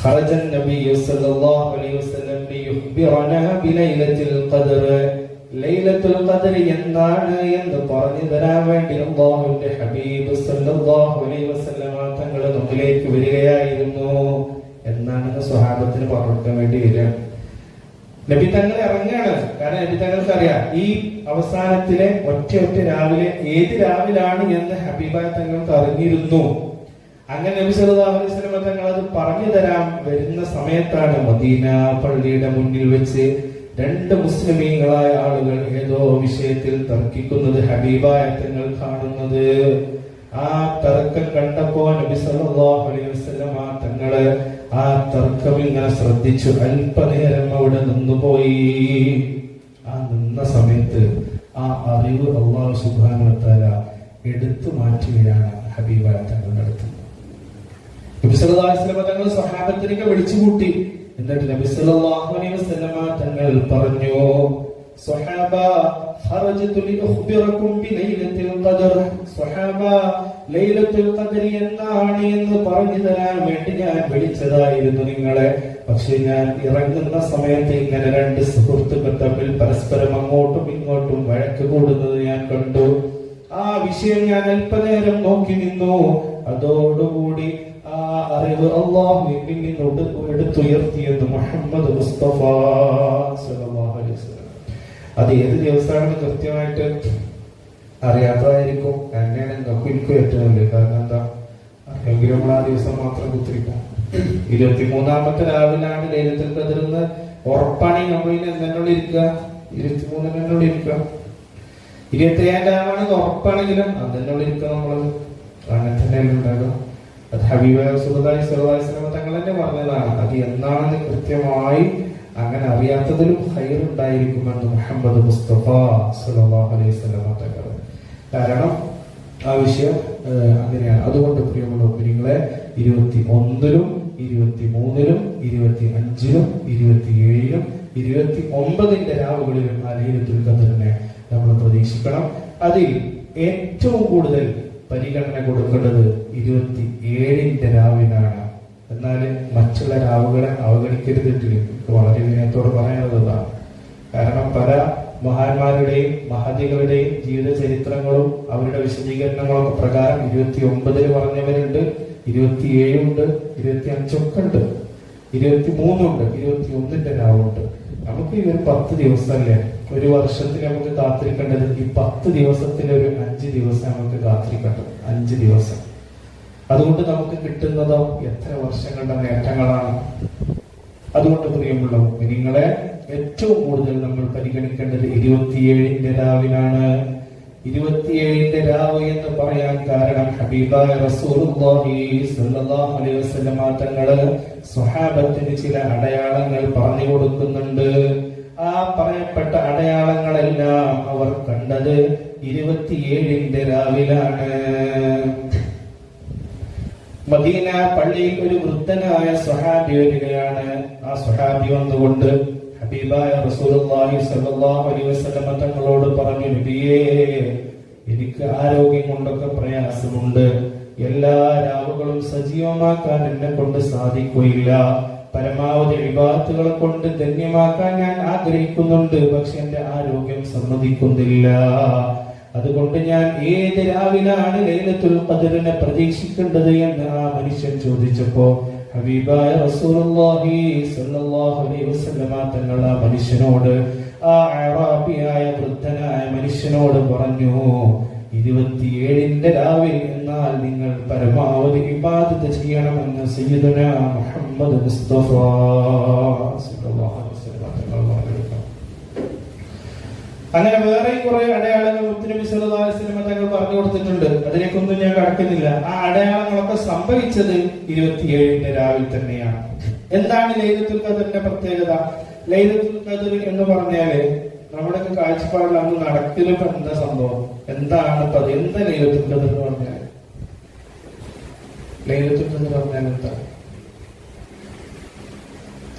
خرج النبي صلى الله عليه وسلم ليخبرنا بليلة القدر. ലൈലത്തുൽ ഖദ്ർ എന്താണ് എന്ന് പറഞ്ഞു തരാൻ വേണ്ടി അല്ലാഹുവിന്റെ ഹബീബ് സല്ലല്ലാഹു അലൈഹി വസല്ലം തങ്ങളുടെ മുമ്പിലേക്ക് വരികയായിരുന്നു. എന്നാണെന്ന് സ്വഹാബത്തിന് പറഞ്ഞു കൊടുക്കാൻ വേണ്ടി വരിക. നബി തങ്ങൾ ഇറങ്ങാണ്. കാരണം നബി തങ്ങൾക്ക് അറിയാം ഈ അവസാനത്തിലെ ഒറ്റ രാവിലെ ഏത് രാവിലാണ് എന്ന് ഹബീബായ തങ്ങൾക്ക് അറിഞ്ഞിരുന്നു. അങ്ങനെ നബി സല്ലല്ലാഹു അലൈഹി വസല്ലം തങ്ങൾ അത് പറഞ്ഞു തരാൻ വരുന്ന സമയത്താണ് മദീന പള്ളിയുടെ മുന്നിൽ വെച്ച് രണ്ട് മുസ്ലിമീങ്ങളായ ആളുകൾ ഏതോ വിഷയത്തിൽ തർക്കിക്കുന്നത് ഹബീബായ തങ്ങൾ കാണുന്നത്. ആ തർക്കം കണ്ടപ്പോ നബി സല്ലല്ലാഹു അലൈഹി വസല്ലം തങ്ങള് ആ തർക്കം ഇങ്ങനെ ശ്രദ്ധിച്ചു. അല്പനേരം അവിടെ നിന്നുപോയി. ആ നിന്ന സമയത്ത് ആ അറിവ് അല്ലാഹു സുബ്ഹാനഹു വ തആല എടുത്തു മാറ്റുകയാണ് ഹബീബായ തങ്ങളുടെ അടുത്ത്. നബി സല്ലല്ലാഹു അലൈഹി വസല്ലം തങ്ങൾ സ്വഹാബത്തിനെ വിളിച്ചുകൂട്ടി. എന്നിട്ട് നബി സല്ലല്ലാഹു അലൈഹി വസല്ലം തങ്ങൾ പറഞ്ഞു, സ്വഹാബ ഖറജതു ലിഉഖ്ബിറകും ബിലൈലത്തിൽ ഖദർ. സ്വഹാബ ലൈലത്തുൽ ഖദർ എന്നാണ് എന്ന് പറഞ്ഞു തരാൻ വേണ്ടി ഞാൻ വിളിച്ചതായിരുന്നു നിങ്ങളെ. പക്ഷെ ഞാൻ ഇറങ്ങുന്ന സമയത്ത് ഇങ്ങനെ രണ്ട് സുഹൃത്തുക്കൾ തമ്മിൽ പരസ്പരം അങ്ങോട്ടും ഇങ്ങോട്ടും വഴക്ക് കൂടുന്നത് ഞാൻ കണ്ടു. ആ വിഷയം ഞാൻ അല്പനേരം നോക്കി നിന്നു. അതോടുകൂടി ആ അറിവ് അല്ലാഹുവിൽ നിന്ന് എടുത്തുയർത്തിയെന്ന് മുഹമ്മദ് മുസ്തഫ സല്ലല്ലാഹു അലൈഹി വസല്ലം. അത് ഏത് ദിവസമാണെന്ന് കൃത്യമായിട്ട് അറിയാത്തതായിരിക്കും. തന്നെയാണ് എനിക്കും ഏറ്റവും വലിയ കാരണം എന്താ അറിയെങ്കിലും നമ്മൾ ആ ദിവസം മാത്രം കുത്തിരിക്കും. 23-ാമത്തെ രാവിലാണ് ലൈലത്തുൽ ഖദർ എന്ന് ഉറപ്പാണ്. നമ്മളിന് എന്തെങ്കിലും ഇരിക്കുക 23 ഇരിക്കുക. 27 രാവാണെന്ന് ഉറപ്പാണെങ്കിലും അതെന്നുള്ള ഇരിക്കുക. നമ്മള് അങ്ങനെ തന്നെയല്ലേ ഉണ്ടാകും. അത് ഹബീബായ റസൂലുള്ളാഹി സ്വല്ലല്ലാഹു അലൈഹി വസല്ലം തങ്ങൾ തന്നെ പറഞ്ഞതാണ്. അത് എന്താണെന്ന് കൃത്യമായി അങ്ങനെ അറിയാത്തതിലും ഖൈർ ഉണ്ടായിരിക്കുമെന്ന് മുഹമ്മദ് മുസ്തഫ സ്വല്ലല്ലാഹു അലൈഹി വസല്ലം തങ്ങൾ. കാരണം ആ വിഷയം അങ്ങനെയാണ്. അതുകൊണ്ട് പ്രിയമുള്ള മുഅ്മിനീങ്ങളെ 21-ലും 23-ലും 25-ലും 27-ലും 29-ന്റെ രാവുകളിലും ആ ലൈലത്തുൽ ഖദറിനെ നമ്മൾ പ്രതീക്ഷിക്കണം. അതിൽ ഏറ്റവും കൂടുതൽ പരിഗണന കൊടുക്കേണ്ടത് 27-ന്റെ രാവിനാണ്. എന്നാൽ മറ്റുള്ള രാവുകളെ അവഗണിക്കരുതിട്ട് വളരെ വിനയത്തോട് പറയുന്നതാണ്. കാരണം പല മഹാന്മാരുടെയും മഹതികളുടെയും ജീവിത ചരിത്രങ്ങളും അവരുടെ വിശദീകരണങ്ങളൊക്കെ പ്രകാരം 29 പറഞ്ഞവരുണ്ട്, 27 ഉണ്ട്, 25 ഒക്കെ ഉണ്ട്, 23 ഉണ്ട്, 21-ന്റെ രാവുണ്ട്. നമുക്ക് ഈ ഒരു 10 ദിവസമല്ലേ ഒരു വർഷത്തിൽ നമുക്ക് കാത്തിരിക്കേണ്ടത്. ഈ 10 ദിവസത്തിൽ ഒരു 5 ദിവസം നമുക്ക് കാത്തിരിക്കേണ്ടത്. 5 ദിവസം. അതുകൊണ്ട് നമുക്ക് കിട്ടുന്നതോ എത്ര വർഷങ്ങളുടെ നേട്ടങ്ങളാണ്. അതുകൊണ്ട് പ്രിയമുള്ള മുഅ്മിനീങ്ങളെ ഏറ്റവും കൂടുതൽ നമ്മൾ പരിഗണിക്കേണ്ടത് 27-ന്റെ രാവിനാണ്. 27-ന്റെ രാവ് എന്ന് പറയാൻ കാരണം ഹബീബായ റസൂലുള്ളാഹി സ്വല്ലല്ലാഹു അലൈഹി വസല്ലം തങ്ങള് സ്വഹാബത്തിന് ചില അടയാളങ്ങൾ പറഞ്ഞു കൊടുക്കുന്നുണ്ട്. ആ പറയപ്പെട്ട അടയാളങ്ങളെല്ലാം അവർ കണ്ടത് 27-ന്റെ രാവിലാണ്. മദീന പള്ളിയിൽ ഒരു വൃദ്ധനായ സ്വഹാബി വരികയാണ്. ആ സ്വഹാബി വന്നുകൊണ്ട് ഹബീബായ റസൂലുള്ളാഹി സ്വല്ലല്ലാഹു അലൈഹി വസല്ലം തങ്ങളോട് പറഞ്ഞു, നബിയേ, എനിക്ക് ആരോഗ്യം കൊണ്ടൊക്കെ പ്രയാസമുണ്ട്. എല്ലാ രാവുകളും സജീവമാക്കാൻ എന്നെ കൊണ്ട് സാധിക്കുകയില്ല. പരമാവധി ഇബാദത്തുകളെ കൊണ്ട് ധന്യമാക്കാൻ ഞാൻ ആഗ്രഹിക്കുന്നുണ്ട്. പക്ഷെ എന്റെ ആരോഗ്യം സമ്മതിക്കുന്നില്ല. അതുകൊണ്ട് ഞാൻ ഏത് രാവിലാണ് ലൈലത്തുൽ ഖദറിനെ പ്രതീക്ഷിക്കേണ്ടത് എന്ന് ആ മനുഷ്യൻ ചോദിച്ചപ്പോ ഹബീബായ റസൂലുള്ളാഹി സ്വല്ലല്ലാഹു അലൈഹി വസല്ലം തങ്ങൾ ആ മനുഷ്യനോട്, ആ അറാബിയായ വൃദ്ധനായ മനുഷ്യനോട് പറഞ്ഞു, 27-ന്റെ രാവിൽ എന്നാൽ നിങ്ങൾ പരമാവധി ഇബാദത്ത് ചെയ്യണമെന്ന് സയ്യിദുനാ മുഹമ്മദ് മുസ്തഫ സ്വല്ലല്ലാഹു അലൈഹി വസല്ലം തങ്ങൾ പറഞ്ഞു. അങ്ങനെ വേറെ കുറെ അടയാളങ്ങൾ മുത്തുനബി സല്ലല്ലാഹു അലൈഹി വസല്ലം തങ്ങൾ പറഞ്ഞു കൊടുത്തിട്ടുണ്ട്. അതിലേക്കൊന്നും ഞാൻ കടക്കുന്നില്ല. ആ അടയാളങ്ങളൊക്കെ സംഭവിച്ചത് 27-ന്റെ രാവിൽ തന്നെയാണ്. എന്താണ് ലൈലത്തുൽ ഖദറിന്റെ പ്രത്യേകത? ലൈലത്തുൽ ഖദർ എന്ന് പറഞ്ഞാല് നമ്മുടെ കാഴ്ചപ്പാടിൽ അന്ന് നടക്കലും എന്താ സംഭവം, എന്താണ് ഇപ്പൊ അത്? എന്താ ലൈലത്തുൽ ഖദർ എന്ന് പറഞ്ഞാൽ? ലൈലത്തുൽ ഖദർ പറഞ്ഞാൽ എന്താ?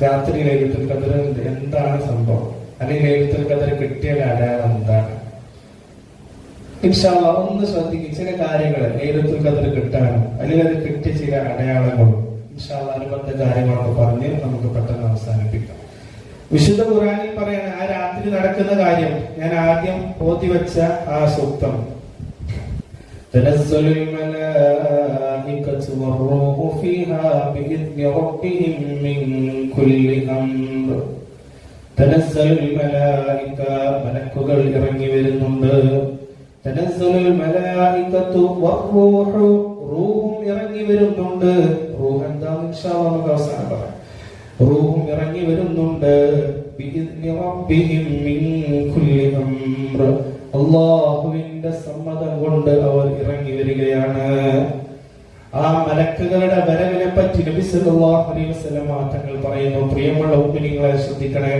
രാത്രി ലൈലത്തുൽ ഖദർ എന്താണ് സംഭവം? അല്ലെങ്കിൽ ലൈലത്തുൽ ഖദർ കിട്ടിയ അടയാളം എന്താണ്? ഇൻഷാ അല്ലാഹ് ഒന്ന് ശ്രദ്ധിക്കും ചില കാര്യങ്ങൾ ലൈലത്തുൽ ഖദർ കിട്ടാനും അല്ലെങ്കിൽ അത് കിട്ടിയ ചില അടയാളങ്ങളും ഇൻഷാ അല്ലാഹ് അനുബന്ധ കാര്യങ്ങളൊക്കെ പറഞ്ഞ് നമുക്ക് പെട്ടെന്ന് അവസാനിപ്പിക്കാം. വിശുദ്ധ ഖുർആനിൽ പറയാണ് ആ രാത്രി നടക്കുന്ന കാര്യം. ഞാൻ ആദ്യം ഓതി വെച്ച ആ സൂക്തം, തനസ്സലുൽ മലായികതു വറൂഹു ഫീഹാ ബിഇദ്നി റബ്ബിഹിം മിൻ കുല്ലി അംർ തനസ്സലുൽ മലായിക, മലക്കുകൾ ഇറങ്ങി വരുന്നുണ്ട്. തനസ്സലുൽ മലായികത്തു വറൂഹു, റൂഹും ഇറങ്ങി വരുന്നുണ്ട്. റൂഹ് എന്താണെന്ന് ഇൻഷാ അല്ലാഹ് നമുക്ക് അവസാനം പറയാം. റൂഹും ഇറങ്ങി വരുന്നുണ്ട്. ബിഇദ്നി റബ്ബിഹിം മിൻ കുല്ലി അംർ, അല്ലാഹുവിന്റെ സമ്മതം കൊണ്ട് അവർ ഇറങ്ങി വരികയാണ്. ആ മലക്കുകളുടെ വരവിനെ പറ്റി നബി സല്ലല്ലാഹു അലൈഹി വസല്ലം തങ്ങൾ പറയുന്നു, പ്രിയമുള്ള മുഅ്മിനീങ്ങളെ ശ്രദ്ധിക്കണേ.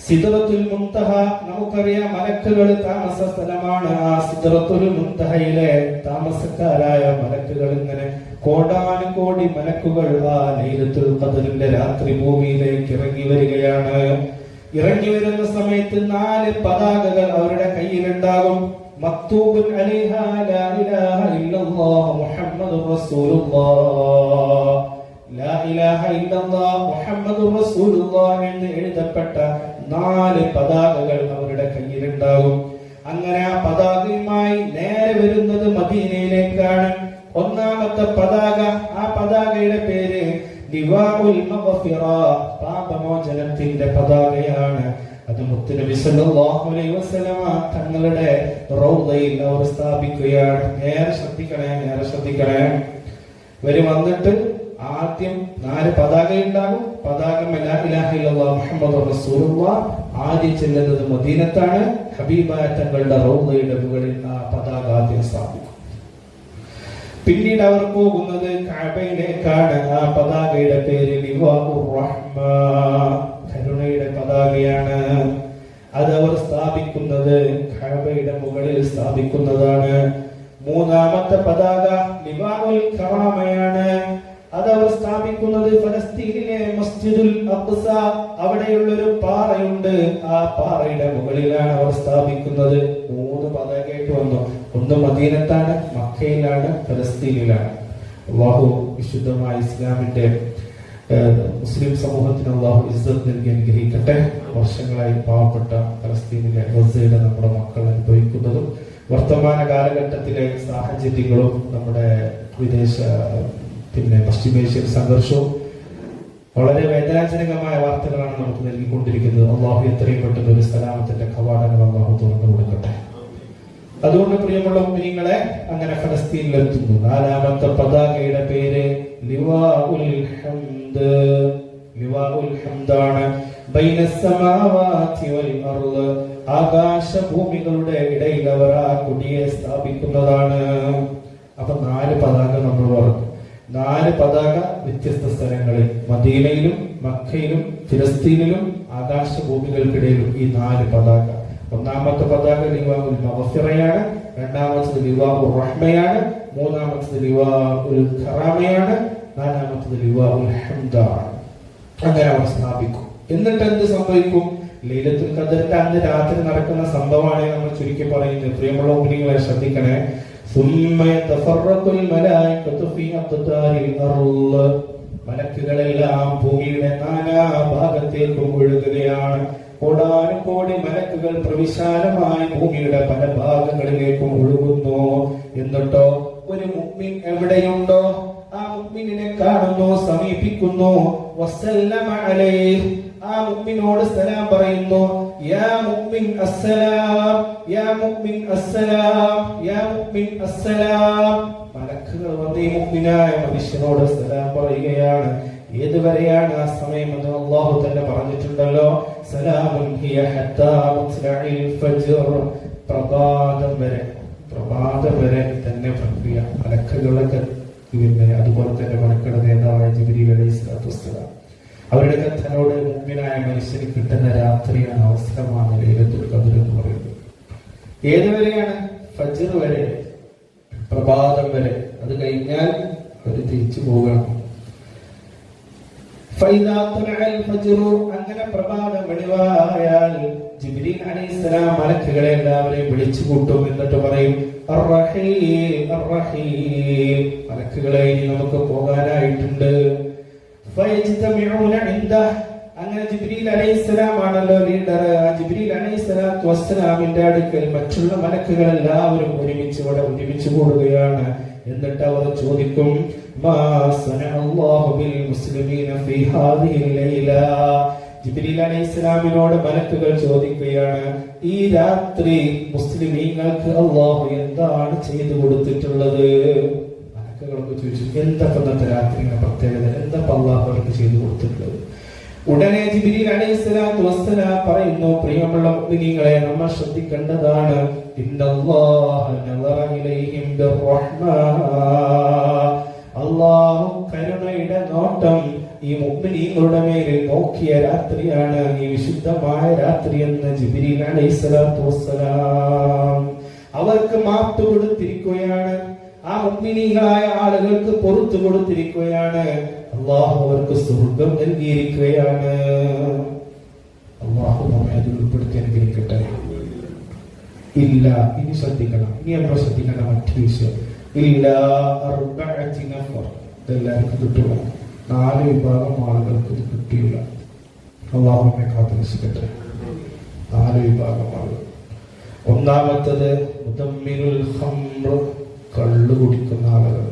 സിദ്റത്തുൽ മുൻതഹ, നമുക്കറിയാം മലക്കുകൾ താമസ സ്ഥലമാണ്. ആ സിദ്റത്തുൽ മുൻതഹയിലെ താമസക്കാരായ മലക്കുകൾ ഇങ്ങനെ കോടാനുകോടി മലക്കുകൾ ആ ലൈലത്തുൽ ഖദ്റിന്റെ രാത്രി ഭൂമിയിലേക്ക് ഇറങ്ങി വരികയാണ്. ഇറങ്ങി വരുന്ന സമയത്ത് 4 പതാകകൾ അവരുടെ കയ്യിലുണ്ടാകും. മക്തൂബുൻ അലൈഹാ ലാ ഇലാഹ ഇല്ലല്ലാഹ് മുഹമ്മദുർ റസൂലുള്ളാഹ്, ലാ ഇലാഹ ഇല്ലല്ലാഹ് മുഹമ്മദുർ റസൂലുള്ളാഹ് എന്ന് എഴുതപ്പെട്ട 4 പതാകകൾ അവരുടെ കയ്യിലുണ്ടാകും. അങ്ങനെ ആ പതാകയുമായി നേരെ വരുന്നത് മദീനയിലേക്കാണ്. ഒന്നാമത്തെ പതാക, ആ പതാകയുടെ പേര് ലിവാഉൽ മഗ്ഫിറ, പാപമോചനത്തിന്റെ പതാകയാണ്. അത് മുത്തുനബി സല്ലല്ലാഹു അലൈഹി വസല്ലം തങ്ങളുടെ റൗളയിൽ അവർ സ്ഥാപിക്കുകയാണ്. നേരെ ശ്രദ്ധിക്കണേ. ഇവര് വന്നിട്ട് ആദ്യം 4 പതാക ഉണ്ടാകും. പതാക ലാ ഇലാഹ ഇല്ലല്ലാഹ് മുഹമ്മദുർ റസൂലുള്ളാഹ്. ആദ്യം ചെല്ലുന്നത് മദീനത്താണ്. ഹബീബായ തങ്ങളുടെ റൗളയുടെ മുകളിൽ ആ പതാക ആദ്യം സ്ഥാപിക്കും. പിന്നീട് അവർ പോകുന്നത് കഅബയിലേക്കാണ്. ആ പതാകയുടെ പേര് ലിവാഉർ റഹ്മ, കരുണയുടെ പതാകയാണ്. അത് അവർ സ്ഥാപിക്കുന്നത് കഅബയുടെ മുകളിൽ സ്ഥാപിക്കുന്നതാണ്. മൂന്നാമത്തെ പതാക ലിവാഉൽ കറാമയാണ്. അത് അവർ സ്ഥാപിക്കുന്നത് ഫലസ്തീനിലെ മസ്ജിദുൽ അഖ്സ, അവിടെയുള്ളൊരു പാറയുണ്ട്. ആ പാറയുടെ മുകളിലാണ് അവർ സ്ഥാപിക്കുന്നത്. 3 പതാകയായിട്ട് വന്നു. ഒന്ന് മദീനത്താണ്, മക്കയിലാണ്, ഫലസ്തീനിലാണ്. അല്ലാഹു വിശുദ്ധമായ ഇസ്ലാമിന്റെ മുസ്ലിം സമൂഹത്തിന് അല്ലാഹു ഇസ്സത്ത് നൽകി അനുഗ്രഹിക്കട്ടെ. വർഷങ്ങളായി പാവപ്പെട്ട ഫലസ്തീനിലെ ഗസയിലെ നമ്മുടെ മക്കൾ അനുഭവിക്കുന്നതും വർത്തമാന കാലഘട്ടത്തിലെ സാഹചര്യങ്ങളും നമ്മുടെ വിദേശ പശ്ചിമേഷ്യൻ സംഘർഷവും വളരെ വേദനാജനകമായ വാർത്തകളാണ് നമുക്ക് നൽകിക്കൊണ്ടിരിക്കുന്നത്. അള്ളാഹു എത്രയും പെട്ടെന്ന് ഒരു സലാമത്തിന്റെ കവാടങ്ങൾ അള്ളാഹു തുറന്നു കൊടുക്കട്ടെ. അതുകൊണ്ട് പ്രിയമുള്ള മുഅ്മിനീങ്ങളെ, അങ്ങനെ ഫലസ്തീനിലെത്തുന്നു. 4ാമത്തെ പതാകയുടെ പേര് ലിവാഉൽ ഹംദ്. ലിവാഉൽ ഹംദാണ്. ബൈനസ് സമാവാതി വൽ അർള്, ആകാശ ഭൂമികളുടെ ഇടയിൽ അവർ ആ കൊടിയെ സ്ഥാപിക്കുന്നതാണ്. അപ്പൊ 4 പതാക നമ്മൾ പറഞ്ഞു. 4 പതാക വ്യത്യസ്ത സ്ഥലങ്ങളിൽ, മദീനയിലും മക്കയിലും ഫിലസ്തീനിലും ആകാശഭൂമികൾക്കിടയിലും ഈ 4 പതാക. ഒന്നാമത്തെ പതാക ലിവാഉൽ മഗ്ഫിറയാണ്. രണ്ടാമത്തത് ലിവാഉർ റഹ്മയാണ്. മൂന്നാമത്തത് ലിവാഉൽ കറാമയാണ്. 4ാമത്തത് ലിവാഉൽ ഹംദാണ്. അങ്ങനെ അവർ സ്ഥാപിക്കും. എന്നിട്ട് എന്ത് സംഭവിക്കും? ലൈലത്തുൽ ഖദ്റിന്റെ അന്ന് രാത്രി നടക്കുന്ന സംഭവമാണ് നമ്മൾ ചുരുക്കി പറയുന്നത്. പ്രിയമുള്ള മുഅ്മിനീങ്ങളെ ശ്രദ്ധിക്കണേ. മലക്കുകളെല്ലാം ഭൂമിയുടെ നാനാഭാഗത്തേക്കും ഒഴുകുകയാണ്. കോടാനുകോടി മലക്കുകൾ പ്രവിശാലമായി ഭൂമിയുടെ പല ഭാഗങ്ങളിലേക്കും ഒഴുകുന്നു. എന്നിട്ടോ ഒരു മുഅ്മിൻ എവിടെയുണ്ടോ ആ മുഅ്മിനിനെ കാണുന്നു, സമീപിക്കുന്നു. വസല്ലമ അലൈഹി, ആ മുഅ്മിനോട് സലാം പറയുന്നു. യാ മുഅ്മിൻ അസ്സലാം, യാ മുഅ്മിൻ അസ്സലാം, യാ മുഅ്മിൻ അസ്സലാം. മലക്കുകൾ വന്ന് ഈ മുഅ്മിനായ മനുഷ്യനോട് സലാം പറയുകയാണ്. ഏതുവരെയാണ് ആ സമയം എന്ന് അല്ലാഹു തന്നെ പറഞ്ഞിട്ടുണ്ടല്ലോ. സലാമുൻ ഹിയ ഹത്താ മത്ലഇൽ ഫജ്ർ, പ്രഭാതം വരെ തന്നെ പ്രക്രിയ. മലക്കുകളൊക്കെ അതുപോലെ തന്നെ മലക്കുകളുടെ നേതാവായ ജിബ്രീൽ അലൈഹിസ്സലാത്തു വസ്സലാം അവരുടെ കഥനോട് മുഅ്മിനായ മനുഷ്യന് കിട്ടുന്ന രാത്രിയാണ്, അവസരമാണ് ലൈലത്തുൽ ഖദ്ർ എന്ന് പറയുന്നത്. ഏതുവരെയാണ്? ഫജ്ർ വരെ, പ്രഭാതം വരെ. അത് കഴിഞ്ഞാൽ അവർ തിരിച്ചു പോകണം. അങ്ങനെ പ്രഭാതം വെളിവായാൽ ജിബ്രീൽ അലൈഹിസ്സലാം മലക്കുകളെ എല്ലാവരെയും വിളിച്ചു കൂട്ടും. എന്നിട്ട് പറയും അർറഹീൽ അർറഹീൽ, മലക്കുകളെ ഇനി നമുക്ക് പോകാനായിട്ടുണ്ട്. അങ്ങനെ ജിബ്രീൽ അലൈഹിസ്സലാം ആണല്ലോ ലീഡർ. ആ ജിബ്രീൽ അലൈഹിസ്സലാത്തു വസ്സലാമിന്റെ അടുക്കൽ മറ്റുള്ള മലക്കുകൾ എല്ലാവരും ഒരുമിച്ച് കൂടുകയാണ്. എന്നിട്ട് അവർ ചോദിക്കും, മാ സനഅല്ലാഹു ബിൽ മുസ്ലിമീന ഫീ ഹാദിഹിൽ ലൈല, ജിബ്രീൽ അലൈഹിസ്സലാമിനോട് മലക്കുകൾ ചോദിക്കുകയാണ്, ഈ രാത്രി മുസ്ലിമീങ്ങൾക്ക് അല്ലാഹു എന്താണ് ചെയ്തു കൊടുത്തിട്ടുള്ളത്? മലക്കുകളൊക്കെ ചോദിച്ചു, എന്താ ഇന്നത്തെ രാത്രിയുടെ പ്രത്യേകത, എന്താ അല്ലാഹു അവർക്ക് ചെയ്തു കൊടുത്തിട്ടുള്ളത്? ഉടനെ ജിബ്രീൽ അലൈഹിസ്സലാത്തു വസ്സലാം പറയുന്നു, പ്രിയമുള്ള മുഅ്മിനീങ്ങളെ, നമ്മൾ ശ്രദ്ധിക്കേണ്ടതാണ്, ഇന്നല്ലാഹ നദറ ഇലൈഹിം ബിർറഹ്മാ, അല്ലാഹു കരുണയുടെ നോട്ടം ഈ മുഅ്മിനീങ്ങളുടെ മേൽ നോക്കിയ രാത്രിയാണ് ഈ വിശുദ്ധമായ രാത്രി എന്ന് ജിബ്രീൽ അലൈഹിസ്സലാത്തു വസ്സലാം അവർക്ക് മാപ്പ് കൊടുത്തിരിക്കുകയാണ്. ആ മുഅ്മിനീങ്ങളായ ആളുകൾക്ക് പുറത്തു കൊടുത്തിരിക്കുകയാണ്. അല്ലാഹു അവർക്ക് സ്വർഗ്ഗം നൽകിയിരിക്കുകയാണ്. അല്ലാഹു നമ്മെ അതിൽ ഉൾപ്പെടുത്തി അനുഗ്രഹിക്കട്ടെ. ഇല്ല, ഇനി ശ്രദ്ധിക്കണം, ഇനി നമ്മൾ ശ്രദ്ധിക്കേണ്ട മറ്റൊരു വിഷയം, ഇല്ല അർബഅതി നഫർ, ഇതെല്ലാവർക്കും കിട്ടൂല. 4 വിഭാഗം ആളുകൾക്ക് ഇത് കിട്ടിയില്ല. അല്ലാഹു നമ്മെ കാത്തുരക്ഷിക്കട്ടെ. 4 വിഭാഗം ആളുകൾ. ഒന്നാമത്തത് മുദമ്മിനുൽ ഖംർ, കള്ളു കുടിക്കുന്ന ആളുകൾ.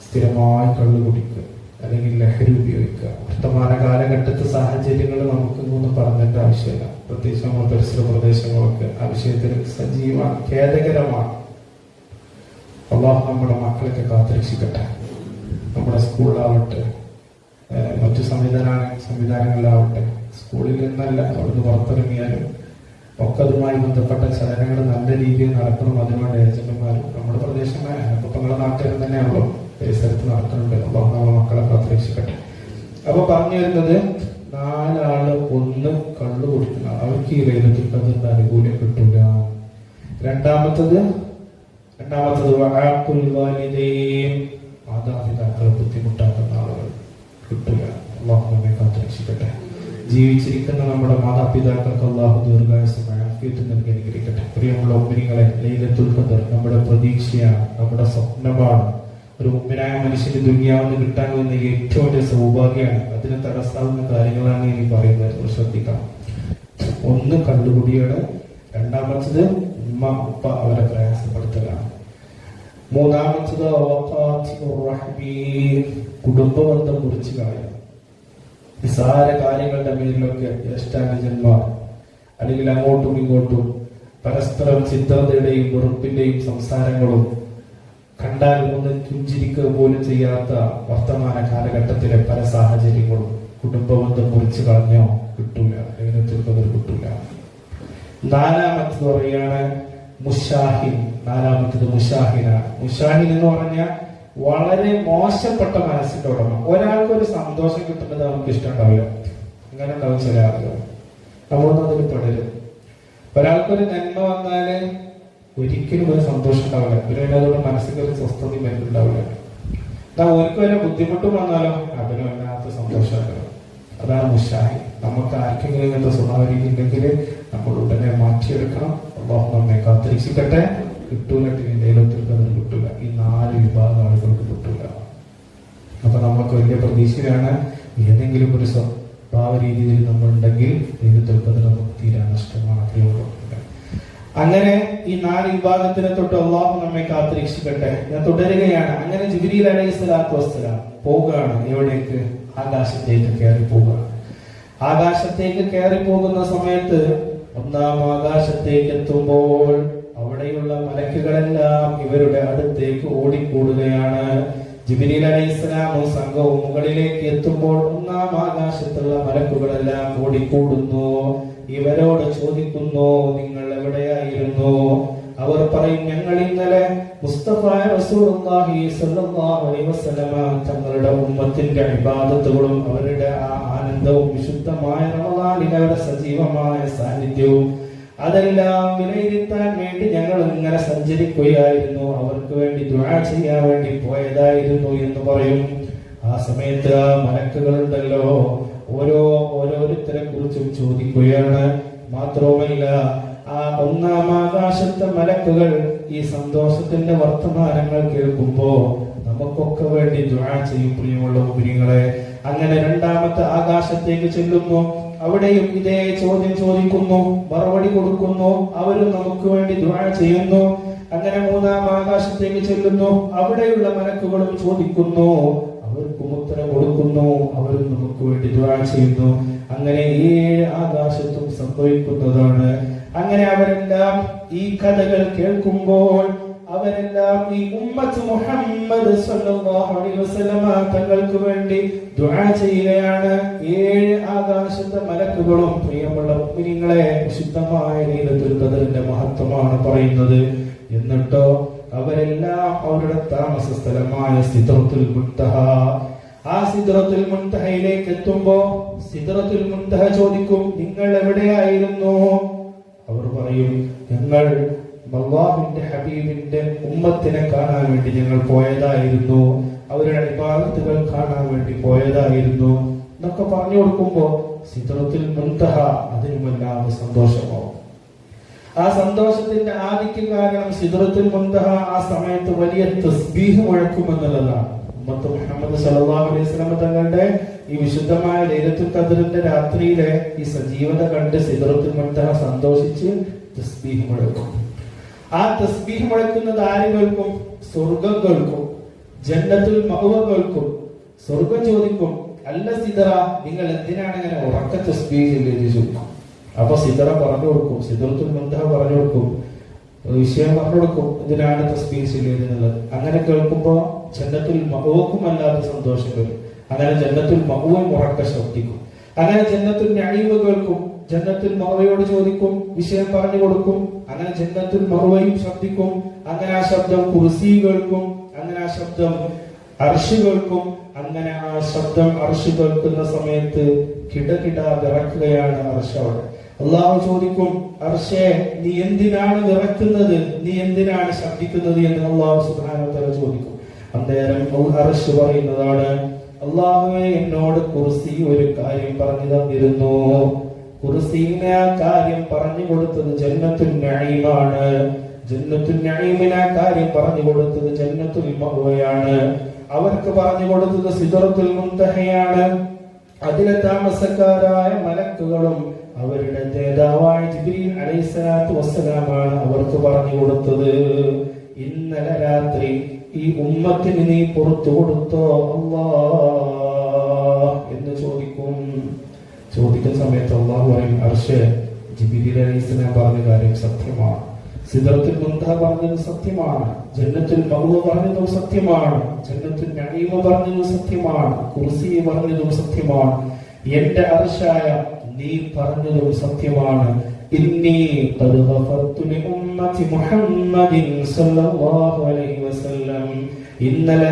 സ്ഥിരമായി കള്ളു കുടിക്കുക അല്ലെങ്കിൽ ലഹരി ഉപയോഗിക്കുക. വർത്തമാന കാലഘട്ടത്തെ സാഹചര്യങ്ങൾ നമുക്കൊന്നും പറഞ്ഞിട്ട് ആവശ്യമില്ല. പ്രത്യേകിച്ച് നമ്മുടെ പരിസര പ്രദേശങ്ങളൊക്കെ ആ വിഷയത്തിൽ സജീവമാണ്, ഖേദകരമാണ്. അല്ലാഹു നമ്മുടെ മക്കളൊക്കെ കാത്തുരക്ഷിക്കട്ടെ. നമ്മുടെ സ്കൂളിലാവട്ടെ, മറ്റു സംവിധാനങ്ങളിലാവട്ടെ, സ്കൂളിൽ നിന്നല്ല അവിടുന്ന് പുറത്തിറങ്ങിയാലും ഒക്കെ അതുമായി ബന്ധപ്പെട്ട ചലനങ്ങൾ നല്ല രീതിയിൽ നടക്കണം. അതിനുവേണ്ട ഏജന്റുമാരും നമ്മുടെ പ്രദേശമായ ഇപ്പൊ നിങ്ങളുടെ നാട്ടിൽ തന്നെയാണല്ലോ പരിസരത്ത് നടക്കുന്നുണ്ട്. അപ്പൊ നമ്മളെ മക്കളെ കാത്തുരക്ഷിക്കട്ടെ. അപ്പൊ പറഞ്ഞു വരുന്നത്, 4 ആള് ഒന്ന് കള്ളു കുടിക്കുന്ന അവർക്ക് ഈ ലൈലത്തുൽ ഖദറിന്റെ ആനുകൂല്യം കിട്ടില്ല. രണ്ടാമത്തത് വഅഖുൽ വാലിദൈൻ, മാതാപിതാക്കളെ ബുദ്ധിമുട്ടാക്കുന്ന ആളുകൾ കിട്ടില്ല. അല്ലാഹു നമ്മെ കാത്തുരക്ഷിക്കട്ടെ. ജീവിച്ചിരിക്കുന്ന നമ്മുടെ മാതാപിതാക്കൾക്ക് അല്ലാഹു ദീർഘായുസ്സും ആഫിയത്തും നൽകി അനുഗ്രഹിക്കട്ടെ. പ്രിയമുള്ള മുഅ്മിനീങ്ങളെ, ലൈലത്തുൽ ഖദർ നമ്മുടെ പ്രതീക്ഷയാണ്, നമ്മുടെ സ്വപ്നമാണ്. ഒരു മുഅ്മിനായ മനുഷ്യന് ദുനിയാവിന് കിട്ടാൻ പോകുന്ന ഏറ്റവും വലിയ സൗഭാഗ്യമാണ്. അതിന് തടസ്സാവുന്ന കാര്യങ്ങളാണ് ഇനി പറയുന്നത്. ശ്രദ്ധിക്കണം. ഒന്ന് കള്ളുകുടിയാണ്, രണ്ടാമത്തത് ഉമ്മ ഉപ്പ അവരെ പ്രയാസപ്പെടുത്തലാണ്, മൂന്നാമത്തത് കുടുംബബന്ധം മുറിച്ചു കളയുക. നിസാര കാര്യങ്ങളുടെ പേരിലൊക്കെ ജ്യേഷ്ഠാനുജന്മാർ അല്ലെങ്കിൽ അങ്ങോട്ടും ഇങ്ങോട്ടും പരസ്പരം ചിത്രതയുടെയും വെറുപ്പിന്റെയും സംസാരങ്ങളും കണ്ടാൽ ഒന്ന് പുഞ്ചിരിക്കുക പോലും ചെയ്യാത്ത വർത്തമാന കാലഘട്ടത്തിലെ പല സാഹചര്യങ്ങളും കുടുംബബന്ധം മുറിച്ചു കളഞ്ഞോ കിട്ടൂല, ലൈലത്തുൽ ഖദർ കിട്ടൂല. നാലാമത്തത് പറയാണ് മുഷാഹിൻ. നാലാമത്തത് മുഷാഹിനാണ്. മുഷാഹിൻ എന്ന് പറഞ്ഞാൽ വളരെ മോശപ്പെട്ട മനസ്സിന്റെ ഉടമ. ഒരാൾക്കൊരു സന്തോഷം കിട്ടുന്നത് നമുക്ക് ഇഷ്ടമുണ്ടാവില്ല. അങ്ങനെ ഉണ്ടാവും ചില ആളുകൾ. നമ്മളൊന്നും അതിൽ പെടരും. ഒരാൾക്കൊരു നന്മ വന്നാല് ഒരിക്കലും ഒരു സന്തോഷം ഉണ്ടാവില്ല. ഇവരതിനോട് മനസ്സിൽ ഒരു സ്വസ്ഥതയും വരുന്നുണ്ടാവില്ല. ഒരിക്കലും വല്ല ബുദ്ധിമുട്ടും വന്നാലോ അതിന് വല്ലാത്ത സന്തോഷമാക്കണം. അതാണ് മുഷാഹി. നമുക്ക് ആർക്കെങ്കിലും ഇങ്ങനത്തെ സ്വഭാവരീതി ഉണ്ടെങ്കിൽ നമ്മൾ ഉടനെ മാറ്റിയെടുക്കണം. അല്ലാഹു നമ്മെ കാത്തിരക്ഷിക്കട്ടെ. കിട്ടൂല, ലൈലത്തുൽ ഖദർ കിട്ടൂല. ഈ 4 വിഭാഗം ആളുകൾക്ക് കിട്ടൂല. അപ്പൊ നമുക്ക് വലിയ പ്രതീക്ഷയാണ്. ഏതെങ്കിലും ഒരു സ്വഭാവ രീതിയിൽ നമ്മൾ ഉണ്ടെങ്കിൽ ലൈലത്തുൽ ഖദർ നമുക്ക് തീരാ നഷ്ടമാണ്. അങ്ങനെ ഈ 4 വിഭാഗത്തിനെ തൊട്ട് അല്ലാഹു നമ്മെ കാത്തിരക്ഷിക്കട്ടെ. ഞാൻ തുടരുകയാണ്. അങ്ങനെ ജിബ്രീൽ അലൈഹിസ്സലാത്തു വസ്സലാം പോവുകയാണ്. എവിടേക്ക്? ആകാശത്തേക്ക് കയറി പോവുകയാണ്. ആകാശത്തേക്ക് കയറി പോകുന്ന സമയത്ത് 1-ാം ആകാശത്തേക്ക് എത്തുമ്പോൾ അവിടെയുള്ള മലക്കുകളെല്ലാം ഇവരുടെ അടുത്തേക്ക് ഓടിക്കൂടുകയാണ്. ജിബ്രീൽ അലൈഹിസ്സലാമും സംഘവും മുകളിലേക്ക് എത്തുമ്പോൾ 1-ാം ആകാശത്തുള്ള മലക്കുകളെല്ലാം ഓടിക്കൂടുന്നു. ഇവരോട് ചോദിക്കുന്നു, നിങ്ങൾ എവിടെയായിരുന്നു? അവർ പറയും, ഞങ്ങൾ ഇന്നലെ മുസ്തഫ റസൂലുള്ളാഹി സ്വല്ലല്ലാഹു അലൈഹി വസല്ലമ തങ്ങളുടെ ഉമ്മത്തിന്റെ ഇബാദത്തുകളും അവരുടെ ആ ആനന്ദവും വിശുദ്ധമായ റമളാനിലെ അവരുടെ സജീവമായ സാന്നിധ്യവും അതെല്ലാം വിലയിരുത്താൻ വേണ്ടി ഞങ്ങൾ ഇങ്ങനെ സഞ്ചരിക്കുകയായിരുന്നു. അവർക്ക് വേണ്ടി ദുആ ചെയ്യാൻ വേണ്ടി പോയതായിരുന്നു എന്ന് പറയും. ആ സമയത്ത് ആ മലക്കുകളുണ്ടല്ലോ ഓരോരുത്തരെ കുറിച്ചും ചോദിക്കുകയാണ്. മാത്രവുമല്ല, ആ 1-ാം ആകാശത്തെ മലക്കുകൾ ഈ സന്തോഷത്തിന്റെ വർത്തമാനങ്ങൾ കേൾക്കുമ്പോ നമുക്കൊക്കെ വേണ്ടി ദുആ ചെയ്യും. പ്രിയമുള്ള മുഅ്മിനീങ്ങളെ, അങ്ങനെ 2-ാമത്തെ ആകാശത്തേക്ക് ചെല്ലുന്നു. അവിടെയും ഇതേ ചോദ്യം ചോദിക്കുന്നു, മറുപടി കൊടുക്കുന്നു. അവരും നമുക്ക് വേണ്ടി ദുആ ചെയ്യുന്നു. അങ്ങനെ 3-ാം ആകാശത്തേക്ക് ചെല്ലുന്നു. അവിടെയുള്ള മലക്കുകളും ചോദിക്കുന്നു, അവർക്കും ഉത്തരം കൊടുക്കുന്നു. അവരും നമുക്ക് വേണ്ടി ദുആ ചെയ്യുന്നു. അങ്ങനെ 7 ആകാശത്തും സംഭവിക്കുന്നതാണ്. അങ്ങനെ അവരെല്ലാം ഈ കഥകൾ കേൾക്കുമ്പോൾ അവരെല്ലാം ഈ ഉമ്മത്ത് മുഹമ്മദ് സ്വല്ലല്ലാഹു അലൈഹി വസല്ലമ തങ്ങൾക്ക് വേണ്ടി ദുആ ചെയ്യുകയാണ്. 7 ആകാശത്തെ മലക്കുകളും പ്രിയമുള്ള മുഅ്മിനീങ്ങളെ വിശുദ്ധമായ ലൈലത്തുൽ ഖദറിന്റെ മഹത്വമാണ് പറയുന്നത്. എന്നിട്ടോ അവരെല്ലാം അവരുടെ താമസ സ്ഥലമായ സിദ്റത്തുൽ മുൻതഹ, ആ സിദ്റത്തുൽ മുൻതഹയിലേക്ക് എത്തുമ്പോ സിദ്റത്തുൽ മുൻതഹ ചോദിക്കും, നിങ്ങൾ എവിടെയായിരുന്നു? അവർ പറയും, ഞങ്ങൾ അല്ലാഹുവിന്റെ ഹബീബിന്റെ ഉമ്മത്തിനെ കാണാൻ വേണ്ടി ഞങ്ങൾ പോയതായിരുന്നു, അവരുടെ ഇബാദത്തുകൾ കാണാൻ വേണ്ടി പോയതായിരുന്നു എന്നൊക്കെ പറഞ്ഞു കൊടുക്കുമ്പോ സിദ്റത്തുൽ മുൻതഹ അതിനുമല്ലാതെ സന്തോഷമാവും. ആ സന്തോഷത്തിന്റെ ആദിക്ക് കാരണം സിദ്റത്തുൽ മുൻതഹ ആ സമയത്ത് വലിയ തസ്ബീഹ് മുഴക്കുമെന്നുള്ളതാണ്. ഉമ്മത്ത് മുഹമ്മദ് സല്ലല്ലാഹു അലൈഹി വസല്ലം തങ്ങളുടെ ഈ വിശുദ്ധമായ ലൈലത്തുൽ ഖദറിന്റെ രാത്രിയിലെ ഈ സജീവത കണ്ട് സിദ്റത്തുൽ മുൻതഹ സന്തോഷിച്ച് തസ്ബീഹ് മുഴക്കും. ആ തസ്ബീഹ് മുഴക്കുന്നത് ആര് കേൾക്കും? സ്വർഗം കേൾക്കും, ജന്നത്തുൽ മഅവ കേൾക്കും. സ്വർഗം ചോദിക്കും, അല്ല സിദ്റ, നിങ്ങൾ എന്തിനാണ് ഇങ്ങനെ ഉറക്ക തസ്ബീഹ് ചോദിക്കും. അപ്പൊ സിദ്റ പറഞ്ഞു കൊടുക്കും, സിദ്റത്തുൽ മുൻതഹ പറഞ്ഞു കൊടുക്കും, വിഷയം പറഞ്ഞു കൊടുക്കും, എന്തിനാണ് തസ്ബീഹ് ചെയ്യുന്നത്. അങ്ങനെ കേൾക്കുമ്പോ ജന്നത്തുൽ മഅവക്കും അല്ലാത്ത സന്തോഷം വരും. അങ്ങനെ ജന്നത്തുൽ മഅവ ഉറക്ക ശബ്ദിക്കും. അങ്ങനെ ജന്നത്തുൽ നഈം കേൾക്കും, ജന്നത്തുൽ മഅവയോട് ചോദിക്കും, വിഷയം പറഞ്ഞു കൊടുക്കും. അങ്ങനെ ജന്നത്തുൽ മഅവയും ശബ്ദിക്കും. അങ്ങനെ ആ ശബ്ദം കുർസി കേൾക്കും. അങ്ങനെ ആ ശബ്ദം അർശ് കേൾക്കും. അങ്ങനെ ആ ശബ്ദം അർശ് കേൾക്കുന്ന സമയത്ത് കിടകിട വിറക്കുകയാണ് അർശ് അവിടെ. അള്ളാഹു ചോദിക്കും, അർശേ, നീ എന്തിനാണ് വിറക്കുന്നത്, നീ എന്തിനാണ് ശബ്ദിക്കുന്നത് എന്ന് അള്ളാഹു സുബ്ഹാനഹു വ തആല ചോദിക്കും. അന്നേരം അർശ് പറയുന്നതാണ്, അള്ളാഹുവേ, എന്നോട് കുർസി ഒരു കാര്യം പറഞ്ഞു തന്നിരുന്നു. കുർസീനെ ആ കാര്യം പറഞ്ഞു കൊടുത്തത് ജന്നത്തുൽ നഈമാണ്. ജന്നത്തുൽ നഈമിനെ ആ കാര്യം പറഞ്ഞു കൊടുത്തത് ജന്നത്തുൽ മഅവയാണ്. അവർക്ക് പറഞ്ഞു കൊടുത്തത് സിദ്റത്തുൽ മുൻതഹയാണ്. അതിലെ താമസക്കാരായ മലക്കുകളും അവരുടെ നേതാവായ ജിബ്രീൽ അലൈഹിസ്സലാത്തു വസ്സലാമാണ് അവർക്ക് പറഞ്ഞു കൊടുത്തത്. ഇന്നലെ രാത്രി ഈ ഉമ്മത്തിന് നീ പുറത്തു കൊടുത്തോ അല്ലാഹ് എന്ന് ചോദിക്കും. ചോദിക്കുന്ന സമയത്ത് അല്ലാഹു പറയും, അർശേ, ജിബ്രീൽ അലൈഹിസ്സലാം പറഞ്ഞ കാര്യം സത്യമാണ്, സിദ്റത്തുൽ മുൻതഹ പറഞ്ഞത് സത്യമാണ്, ജന്നത്തുൽ മഅവ പറഞ്ഞതും സത്യമാണ്, ജന്നത്തുൽ നഈം പറഞ്ഞതും സത്യമാണ്, കുർസി പറഞ്ഞതും സത്യമാണ്, എന്റെ അർശായ നീ പറഞ്ഞതും സത്യമാണ്. ഇന്നി ഖദ് ഗഫർതു ലി ഉമ്മത്തി മുഹമ്മദിൻ സല്ലല്ലാഹു അലൈഹി വസല്ലം. ഇന്നലെ